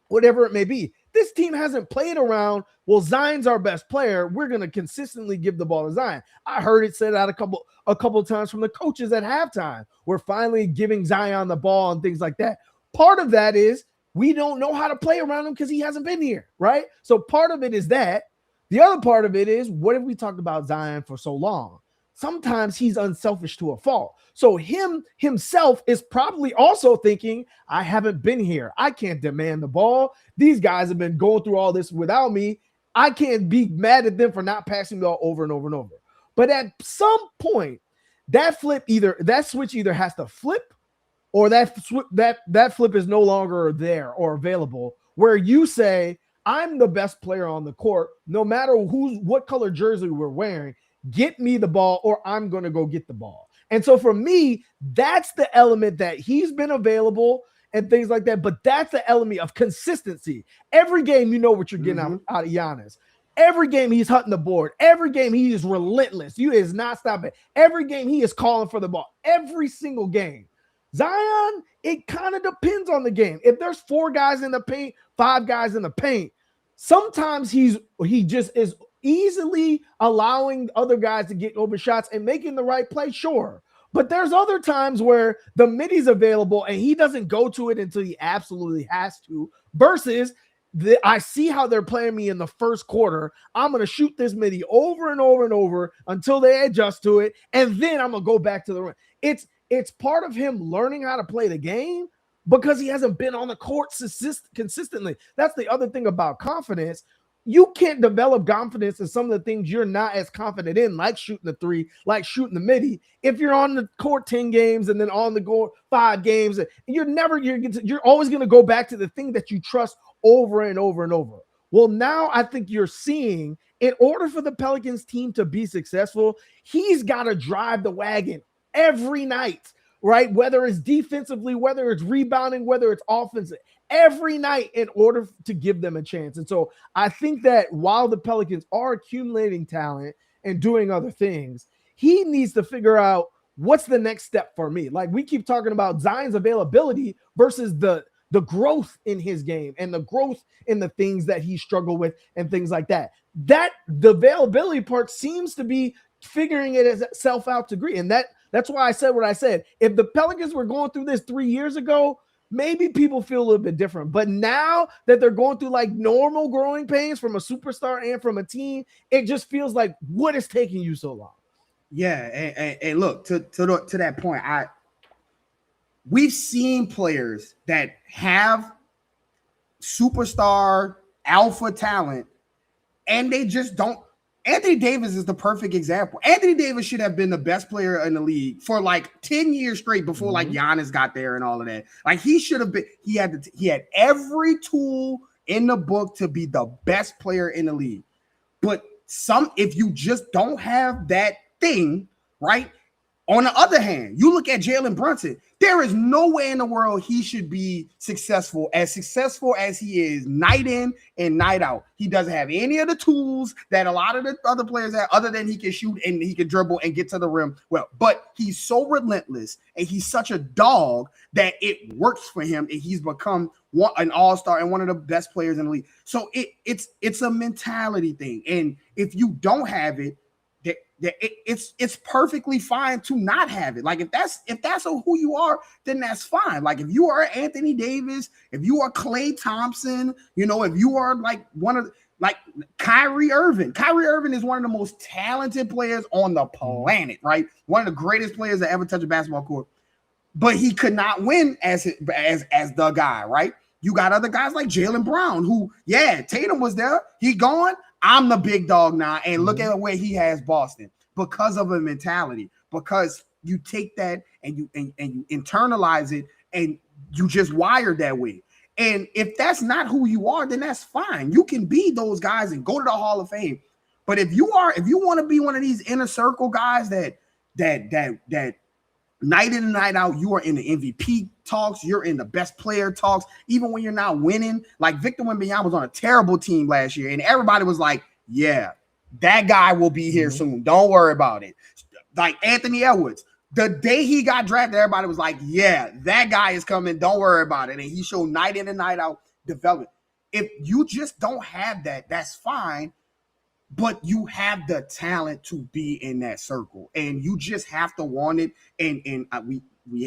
whatever it may be. This team hasn't played around, well, Zion's our best player. We're going to consistently give the ball to Zion. I heard it said out a couple of times from the coaches at halftime. We're finally giving Zion the ball and things like that. Part of that is we don't know how to play around him because he hasn't been here, right? So part of it is that. The other part of it is, what have we talked about Zion for so long? Sometimes he's unselfish to a fault. So himself is probably also thinking, I haven't been here. I can't demand the ball. These guys have been going through all this without me. I can't be mad at them for not passing the ball over and over and over. But at some point, that switch either has to flip, or that flip is no longer there or available, where you say, I'm the best player on the court, no matter what color jersey we're wearing. Get me the ball, or I'm going to go get the ball. And so for me, that's the element that he's been available and things like that. But that's the element of consistency. Every game, you know what you're getting out of Giannis. Every game he's hunting the board. Every game he is relentless. You is not stopping. Every game he is calling for the ball. Every single game. Zion, it kind of depends on the game. If there's 4 guys in the paint, 5 guys in the paint, sometimes he just is easily allowing other guys to get open shots and making the right play, sure. But there's other times where the middy's available and he doesn't go to it until he absolutely has to, versus I see how they're playing me in the first quarter. I'm going to shoot this midi over and over and over until they adjust to it, and then I'm going to go back to the rim. It's part of him learning how to play the game because he hasn't been on the court consistently. That's the other thing about confidence. You can't develop confidence in some of the things you're not as confident in, like shooting the 3, like shooting the midi. If you're on the court 10 games and then on the court 5 games, you're always going to go back to the thing that you trust over and over and over. Well, now I think you're seeing, in order for the Pelicans team to be successful, he's got to drive the wagon every night, right? Whether it's defensively, whether it's rebounding, whether it's offensive, every night in order to give them a chance. And so I think that while the Pelicans are accumulating talent and doing other things, he needs to figure out what's the next step for me. Like we keep talking about Zion's availability versus the growth in his game and the growth in the things that he struggled with and things like that. That the availability part seems to be figuring it itself out to agree. And that's why I said what I said. If the Pelicans were going through this 3 years ago, maybe people feel a little bit different. But now that they're going through like normal growing pains from a superstar and from a team, it just feels like, what is taking you so long? Yeah, and look, to that point, we've seen players that have superstar alpha talent, and they just don't. Anthony Davis is the perfect example. Anthony Davis should have been the best player in the league for like 10 years straight before like Giannis got there and all of that. Like he should have been. He had every tool in the book to be the best player in the league. But if you just don't have that thing, right? On the other hand, you look at Jalen Brunson, there is no way in the world he should be successful as he is night in and night out. He doesn't have any of the tools that a lot of the other players have, other than he can shoot and he can dribble and get to the rim. Well, but he's so relentless and he's such a dog that it works for him, and he's become an all-star and one of the best players in the league. So it's a mentality thing. And if you don't have it, it's perfectly fine to not have it. Like if that's who you are, then that's fine. Like if you are Anthony Davis, if you are Klay Thompson, if you are like Kyrie Irving. Kyrie Irving is one of the most talented players on the planet, right? One of the greatest players that ever touched a basketball court. But he could not win as the guy, right? You got other guys like Jaylen Brown, who, Tatum was there. He gone. I'm the big dog now, and look at the way he has Boston because of a mentality. Because you take that and you internalize it, and you just wired that way. And if that's not who you are, then that's fine. You can be those guys and go to the Hall of Fame. But if you want to be one of these inner circle guys that night in and night out, you are in the MVP talks, you're in the best player talks, even when you're not winning. Like Victor Wembanyama was on a terrible team last year, and everybody was like, yeah, that guy will be here soon. Don't worry about it. Like Anthony Edwards, the day he got drafted, everybody was like, yeah, that guy is coming. Don't worry about it. And he showed night in and night out development. If you just don't have that, that's fine. But you have the talent to be in that circle, and you just have to want it. And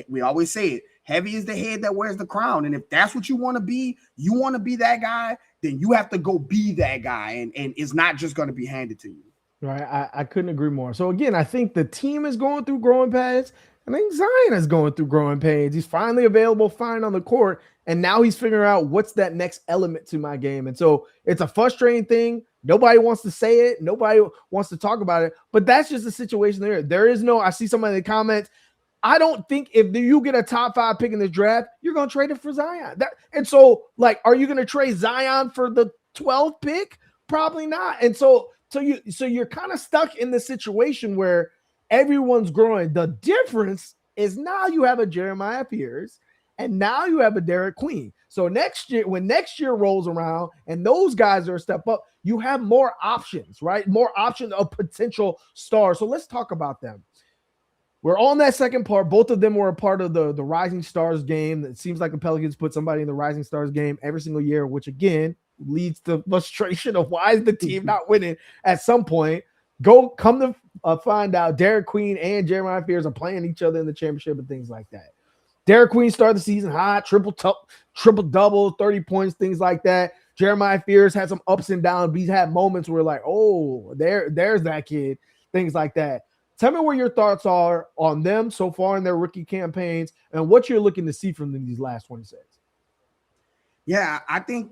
we always say it: heavy is the head that wears the crown. And if that's what you want to be that guy, then you have to go be that guy, and it's not just going to be handed to you. Right, I couldn't agree more. So again, I think the team is going through growing pains. I think Zion is going through growing pains. He's finally available, fine on the court, and now he's figuring out what's that next element to my game. And so it's a frustrating thing. Nobody wants to say it. Nobody wants to talk about it. But that's just the situation there. There is no – I see somebody in the comments. I don't think if you get a top 5 pick in this draft, you're going to trade it for Zion. And so, like, are you going to trade Zion for the 12th pick? Probably not. And so you're kind of stuck in the situation where everyone's growing. The difference is now you have a Jeremiah Pierce, and now you have a Derek Queen. So when next year rolls around and those guys are a step up, you have more options, right? More options of potential stars. So let's talk about them. We're on that second part. Both of them were a part of the Rising Stars game. It seems like the Pelicans put somebody in the Rising Stars game every single year, which again leads to frustration of why is the team not winning at some point. Come to find out, Derek Queen and Jeremiah Fears are playing each other in the championship and things like that. Derek Queen started the season high, triple double, 30 points, things like that. Jeremiah Fears had some ups and downs. He's had moments where like, oh, there's that kid, things like that. Tell me what your thoughts are on them so far in their rookie campaigns and what you're looking to see from them these last 26. Yeah, I think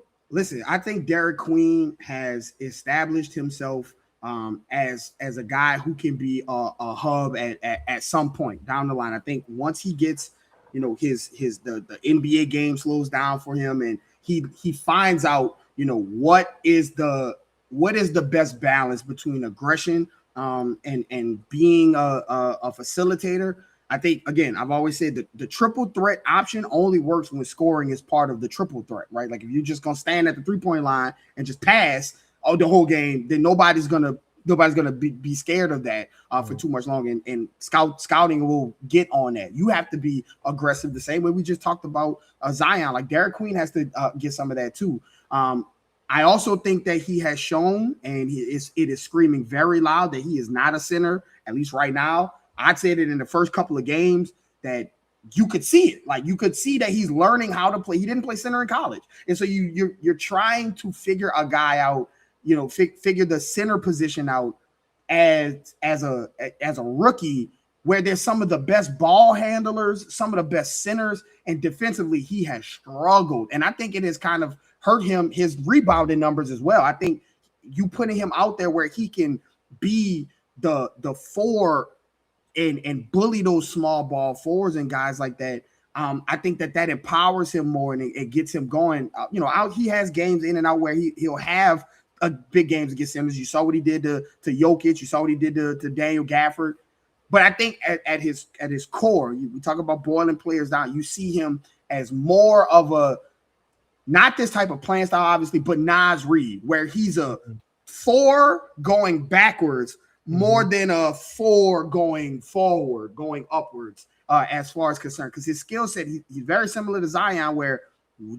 Derek Queen has established himself as a guy who can be a hub at some point down the line. I think once he gets, the NBA game slows down for him and he finds out, what is the best balance between aggression and being a facilitator. I think, again, I've always said that the triple threat option only works when scoring is part of the triple threat, right? Like if you're just going to stand at the 3-point line and just pass the whole game, then nobody's going to be scared of that for too much longer. And scouting will get on that. You have to be aggressive the same way we just talked about Zion. Like Derek Queen has to get some of that too. I also think that he has shown, and it is screaming very loud, that he is not a center, at least right now. I'd say that in the first couple of games that you could see it. Like you could see that he's learning how to play. He didn't play center in college. And so you're trying to figure a guy out, figure the center position out as a rookie, where there's some of the best ball handlers, some of the best centers, and defensively he has struggled. And I think it has kind of hurt him, his rebounding numbers as well. I think you putting him out there where he can be the four and bully those small ball fours and guys like that. I think that empowers him more and it gets him going. He has games in and out where he'll have big games against Simmons. You saw what he did to Jokic. You saw what he did to Daniel Gafford. But I think at his core, we talk about boiling players down. You see him as more of a, not this type of playing style, obviously, but Naz Reid, where he's a 4 going backwards more than a 4 going forward, going upwards as far as concerned. Because his skill set, he's very similar to Zion, where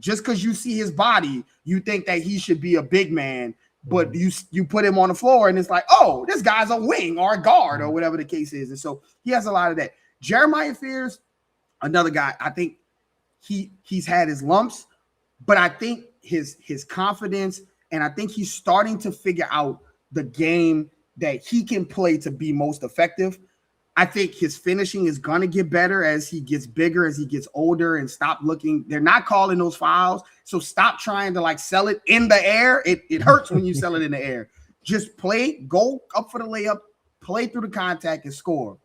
just because you see his body, you think that he should be a big man, but you put him on the floor and it's like, oh, this guy's a wing or a guard or whatever the case is. And so he has a lot of that. Jeremiah Fears, another guy, I think he's had his lumps, but I think his confidence, and I think he's starting to figure out the game that he can play to be most effective. I think his finishing is going to get better as he gets bigger, as he gets older, and stop looking. They're not calling those fouls. So stop trying to sell it in the air. It hurts when you sell it in the air. Just go up for the layup, play through the contact and score.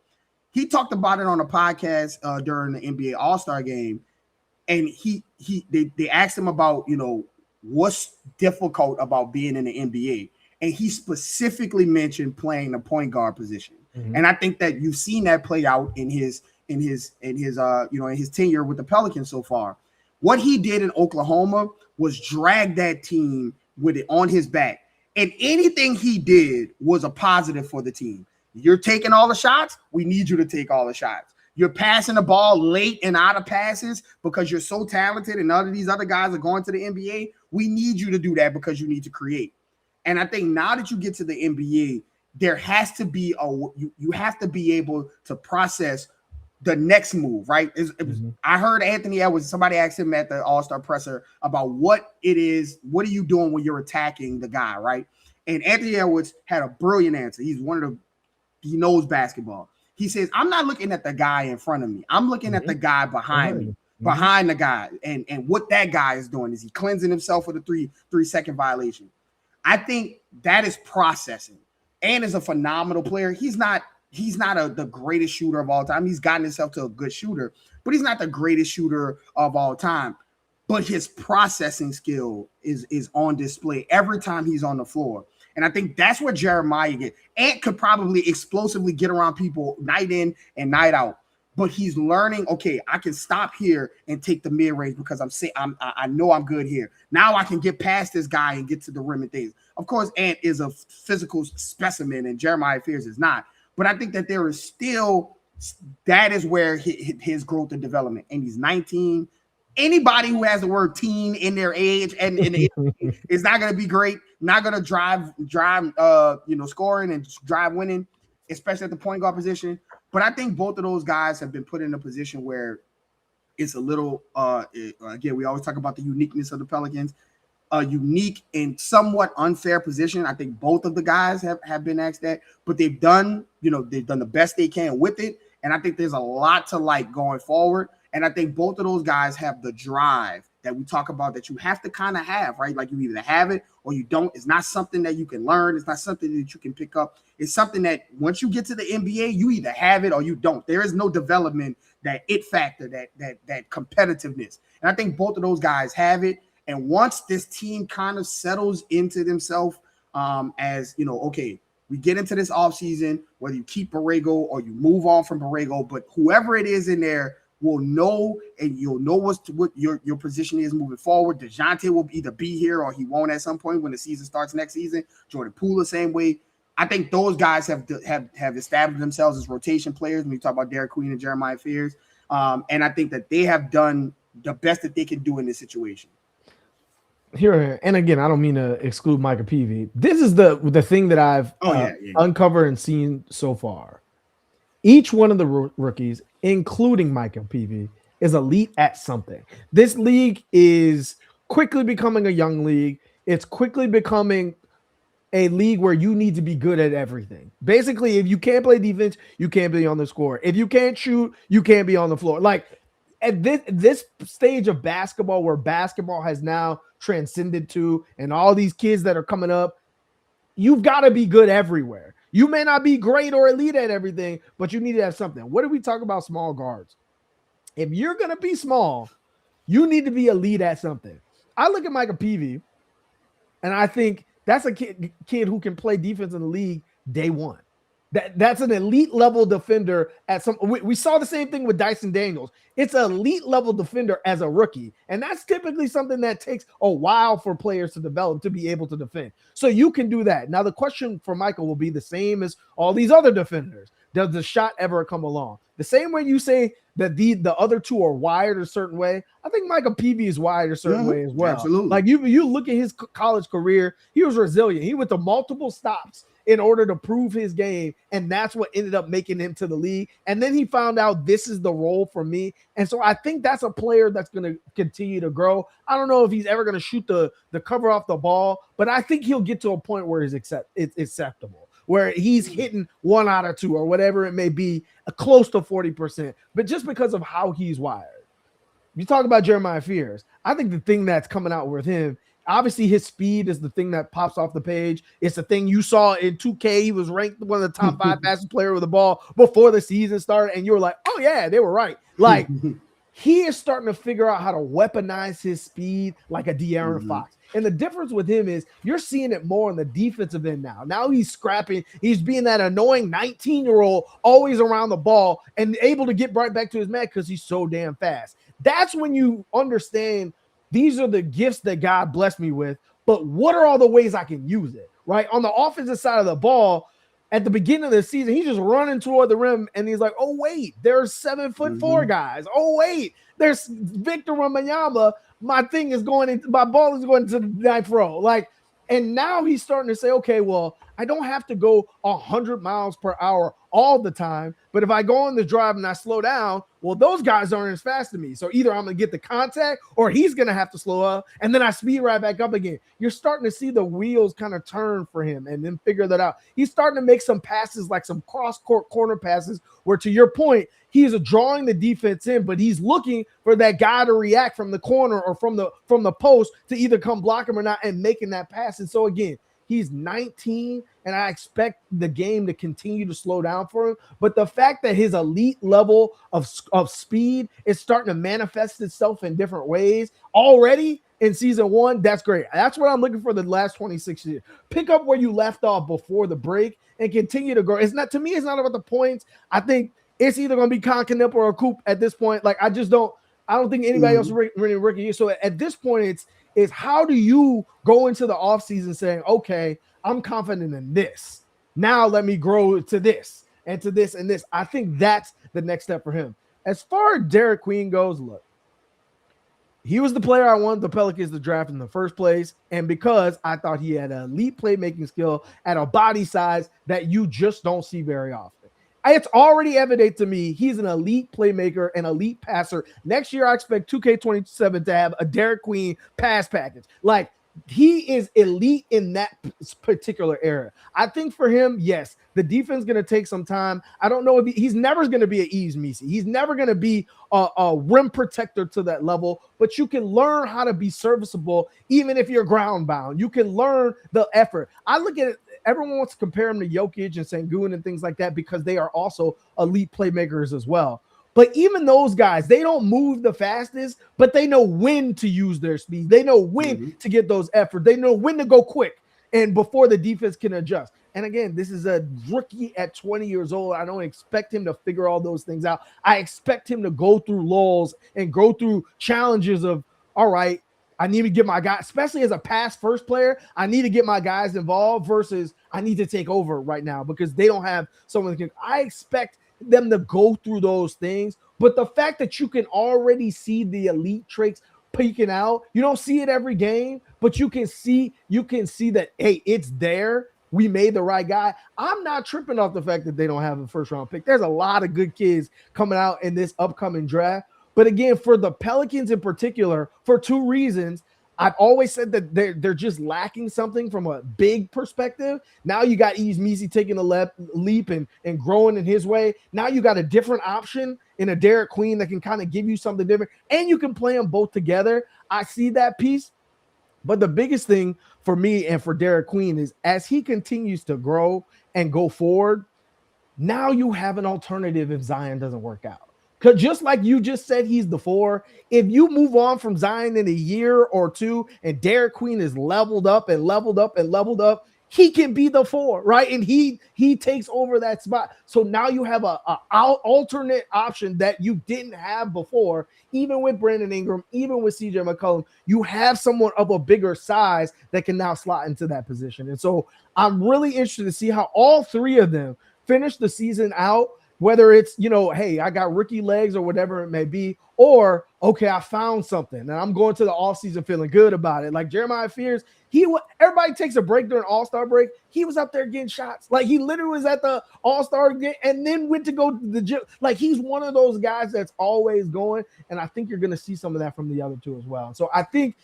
He talked about it on a podcast during the NBA All-Star game. And they asked him about, what's difficult about being in the NBA. And he specifically mentioned playing the point guard position. Mm-hmm. And I think that you've seen that play out in his tenure with the Pelicans so far. What he did in Oklahoma was drag that team with it on his back. And anything he did was a positive for the team. You're taking all the shots. We need you to take all the shots. You're passing the ball late and out of passes because you're so talented and none of these other guys are going to the NBA. We need you to do that because you need to create. And I think now that you get to the NBA, there has to be you have to be able to process the next move, right? I heard Anthony Edwards, somebody asked him at the All-Star presser about what it is, what are you doing when you're attacking the guy, right? And Anthony Edwards had a brilliant answer. He knows basketball. He says, I'm not looking at the guy in front of me. I'm looking at the guy behind me, behind the guy. And what that guy is doing is he cleansing himself with a 3-second violation. I think that is processing, and is a phenomenal player. He's not the greatest shooter of all time. He's gotten himself to a good shooter, but he's not the greatest shooter of all time. But his processing skill is on display every time he's on the floor. And I think that's what Jeremiah gets. Ant could probably explosively get around people night in and night out. but he's learning. Okay, I can stop here and take the mid range because I know I'm good here. Now I can get past this guy and get to the rim and things. Of course, Ant is a physical specimen and Jeremiah Fears is not. But I think that there is still, that is where his growth and development. And he's 19. Anybody who has the word teen in their age and is not going to be great, not going to drive, scoring and drive winning, especially at the point guard position. But I think both of those guys have been put in a position where it's a little, again, we always talk about the uniqueness of the Pelicans, a unique and somewhat unfair position. I think both of the guys have been asked that, but they've done the best they can with it. And I think there's a lot to like going forward. And I think both of those guys have the drive that we talk about that you have to kind of have, right? Like you either have it or you don't. It's not something that you can learn. It's not something that you can pick up. It's something that once you get to the NBA, you either have it or you don't. There is no development, that it factor, that competitiveness. And I think both of those guys have it. And once this team kind of settles into themselves, okay, we get into this offseason, whether you keep Borrego or you move on from Borrego, but whoever it is in there will know, and you'll know what your position is moving forward. Dejounte will either be here or he won't at some point when the season starts next season. Jordan Poole the same way. I think those guys have established themselves as rotation players when you talk about Derek Queen and Jeremiah Fears. And I think that they have done the best that they can do in this situation. Here, and again, I don't mean to exclude Micah Peavy. This is the thing that I've uncovered and seen so far. Each one of the rookies, including Micah Peavy, is elite at something. This league is quickly becoming a young league. It's quickly becoming a league where you need to be good at everything. Basically, if you can't play defense, you can't be on the score. If you can't shoot, you can't be on the floor. Like at this stage of basketball, where basketball has now transcended to, and all these kids that are coming up, you've got to be good everywhere. You may not be great or elite at everything, but you need to have something. What do we talk about small guards? If you're going to be small, you need to be elite at something. I look at Micah Peavy, and I think that's a kid who can play defense in the league day one. That's an elite level defender at some. We saw the same thing with Dyson Daniels. It's an elite level defender as a rookie, and that's typically something that takes a while for players to develop to be able to defend. So you can do that. Now the question for Michael will be the same as all these other defenders. Does the shot ever come along? The same way you say that the other two are wired a certain way, I think Micah Peavy is wired a certain way as well. Absolutely. Like you look at his college career, he was resilient. He went to multiple stops in order to prove his game, and that's what ended up making him to the league. And then he found out this is the role for me. And so I think that's a player that's going to continue to grow. I don't know if he's ever going to shoot the cover off the ball, but I think he'll get to a point where it's acceptable, where he's hitting 1 out of 2 or whatever it may be, close to 40%, but just because of how he's wired. You talk about Jeremiah Fears. I think the thing that's coming out with him, obviously his speed is the thing that pops off the page. It's the thing you saw in 2K. He was ranked one of the top 5 fastest player with the ball before the season started. And you were like, oh yeah, they were right. Like he is starting to figure out how to weaponize his speed like a De'Aaron Fox. And the difference with him is you're seeing it more on the defensive end now. Now he's scrapping. He's being that annoying 19-year-old, always around the ball and able to get right back to his man because he's so damn fast. That's when you understand these are the gifts that God blessed me with, but what are all the ways I can use it, right? On the offensive side of the ball, at the beginning of the season, he's just running toward the rim, and he's like, oh, wait, there's 7'4" guys. Oh, wait, there's Victor Wembanyama. My ball is going to the ninth row. Like, and now he's starting to say, okay, well, I don't have to go 100 miles per hour all the time, but if I go on the drive and I slow down, well, those guys aren't as fast as me. So either I'm going to get the contact or he's going to have to slow up, and then I speed right back up again. You're starting to see the wheels kind of turn for him and then figure that out. He's starting to make some passes, like some cross-court corner passes, where to your point, he's drawing the defense in, but he's looking for that guy to react from the corner or from the post to either come block him or not and making that pass. And so again, he's 19, and I expect the game to continue to slow down for him. But the fact that his elite level of speed is starting to manifest itself in different ways already in season 1, that's great. That's what I'm looking for the last 26 years. Pick up where you left off before the break and continue to grow. It's not, to me, it's not about the points. I think it's either going to be Concanip or a Coop at this point. Like, I don't think anybody else winning rookie. So at this point, it's how do you go into the offseason saying, okay, I'm confident in this. Now let me grow to this and to this and this. I think that's the next step for him. As far as Derek Queen goes, look, he was the player I wanted the Pelicans to draft in the first place. And because I thought he had an elite playmaking skill at a body size that you just don't see very often. It's already evident to me he's an elite playmaker, an elite passer. Next year, I expect 2K27 to have a Derek Queen pass package. Like, he is elite in that particular area. I think for him, yes, the defense is going to take some time. I don't know if he's never going to be an Eves Misi. He's never going to be a rim protector to that level, but you can learn how to be serviceable even if you're ground bound. You can learn the effort. I look at it, everyone wants to compare him to Jokic and Sengun and things like that because they are also elite playmakers as well. But even those guys, they don't move the fastest, but they know when to use their speed. They know when to get those efforts. They know when to go quick and before the defense can adjust. And again, this is a rookie at 20 years old. I don't expect him to figure all those things out. I expect him to go through lulls and go through challenges of, all right, I need to get my guy, especially as a pass first player, I need to get my guys involved versus I need to take over right now because they don't have someone that can. I expect them to go through those things, but the fact that you can already see the elite traits peeking out, you don't see it every game, but you can see that, hey, it's there. We made the right guy. I'm not tripping off the fact that they don't have a first round pick. There's a lot of good kids coming out in this upcoming draft. But again, for the Pelicans in particular, for two reasons, I've always said that they're just lacking something from a big perspective. Now you got Eves Misi taking a leap and growing in his way. Now you got a different option in a Derek Queen that can kind of give you something different, and you can play them both together. I see that piece. But the biggest thing for me and for Derek Queen is as he continues to grow and go forward, now you have an alternative if Zion doesn't work out. Because just like you just said, he's the 4. If you move on from Zion in a year or two and Derek Queen is leveled up and leveled up and leveled up, he can be the 4, right? And he takes over that spot. So now you have a alternate option that you didn't have before, even with Brandon Ingram, even with CJ McCollum. You have someone of a bigger size that can now slot into that position. And so I'm really interested to see how all three of them finish the season out. Whether it's, hey, I got rookie legs or whatever it may be, or, okay, I found something and I'm going to the offseason feeling good about it. Like Jeremiah Fears, everybody takes a break during All-Star break. He was up there getting shots. Like he literally was at the All-Star game and then went to go to the gym. Like he's one of those guys that's always going. And I think you're going to see some of that from the other two as well. So I think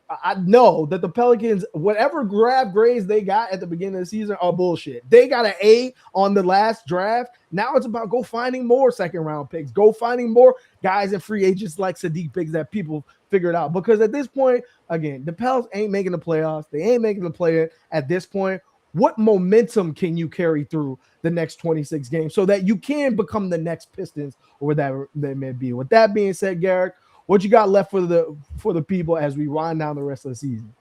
I know that the Pelicans, whatever grades they got at the beginning of the season are bullshit. They got an A on the last draft. Now it's about go finding more second round picks, go finding more guys and free agents like Sadiq Biggs that people figured out. Because at this point, again, the Pels ain't making the playoffs. They ain't making the play at this point. What momentum can you carry through the next 26 games so that you can become the next Pistons or whatever they may be? With that being said, Garrick, what you got left for the people as we wind down the rest of the season?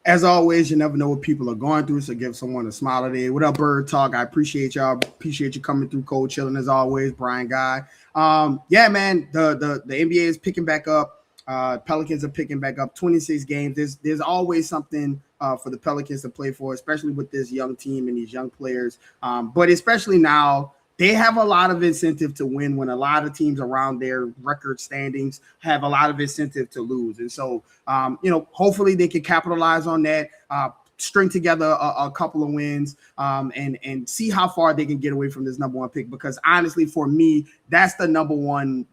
As always, you never know what people are going through, so give someone a smile today. What up, Bird Talk? I appreciate y'all. Appreciate you coming through. Cold chilling as always, Brian Guy. Yeah, man, the NBA is picking back up. Pelicans are picking back up. 26 games. There's always something for the Pelicans to play for, especially with this young team and these young players. But especially now, they have a lot of incentive to win when a lot of teams around their record standings have a lot of incentive to lose. And so, hopefully they can capitalize on that, string together a couple of wins and see how far they can get away from this number 1 pick. Because honestly, for me, that's the number one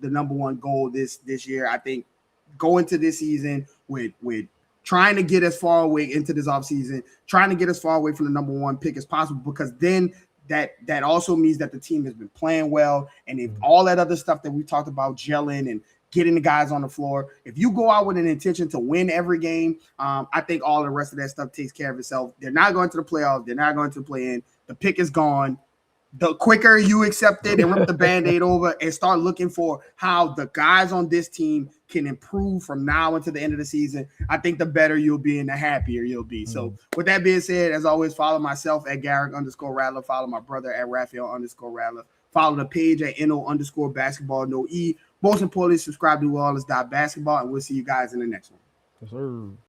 goal this year. I think going to this season with trying to get as far away into this offseason, trying to get as far away from the number 1 pick as possible, because then that also means that the team has been playing well. And if all that other stuff that we talked about, gelling and getting the guys on the floor, if you go out with an intention to win every game, I think all the rest of that stuff takes care of itself. They're not going to the playoffs. They're not going to the play-in. The pick is gone. The quicker you accept it and rip the Band-Aid over and start looking for how the guys on this team can improve from now until the end of the season, I think the better you'll be and the happier you'll be. So with that being said, as always, follow myself at Garrick_Rattler. Follow my brother at Raphael_Rattler. Follow the page at NO_basketball, no E. Most importantly, subscribe to Orleans.Basketball, and we'll see you guys in the next one. Yes, sir.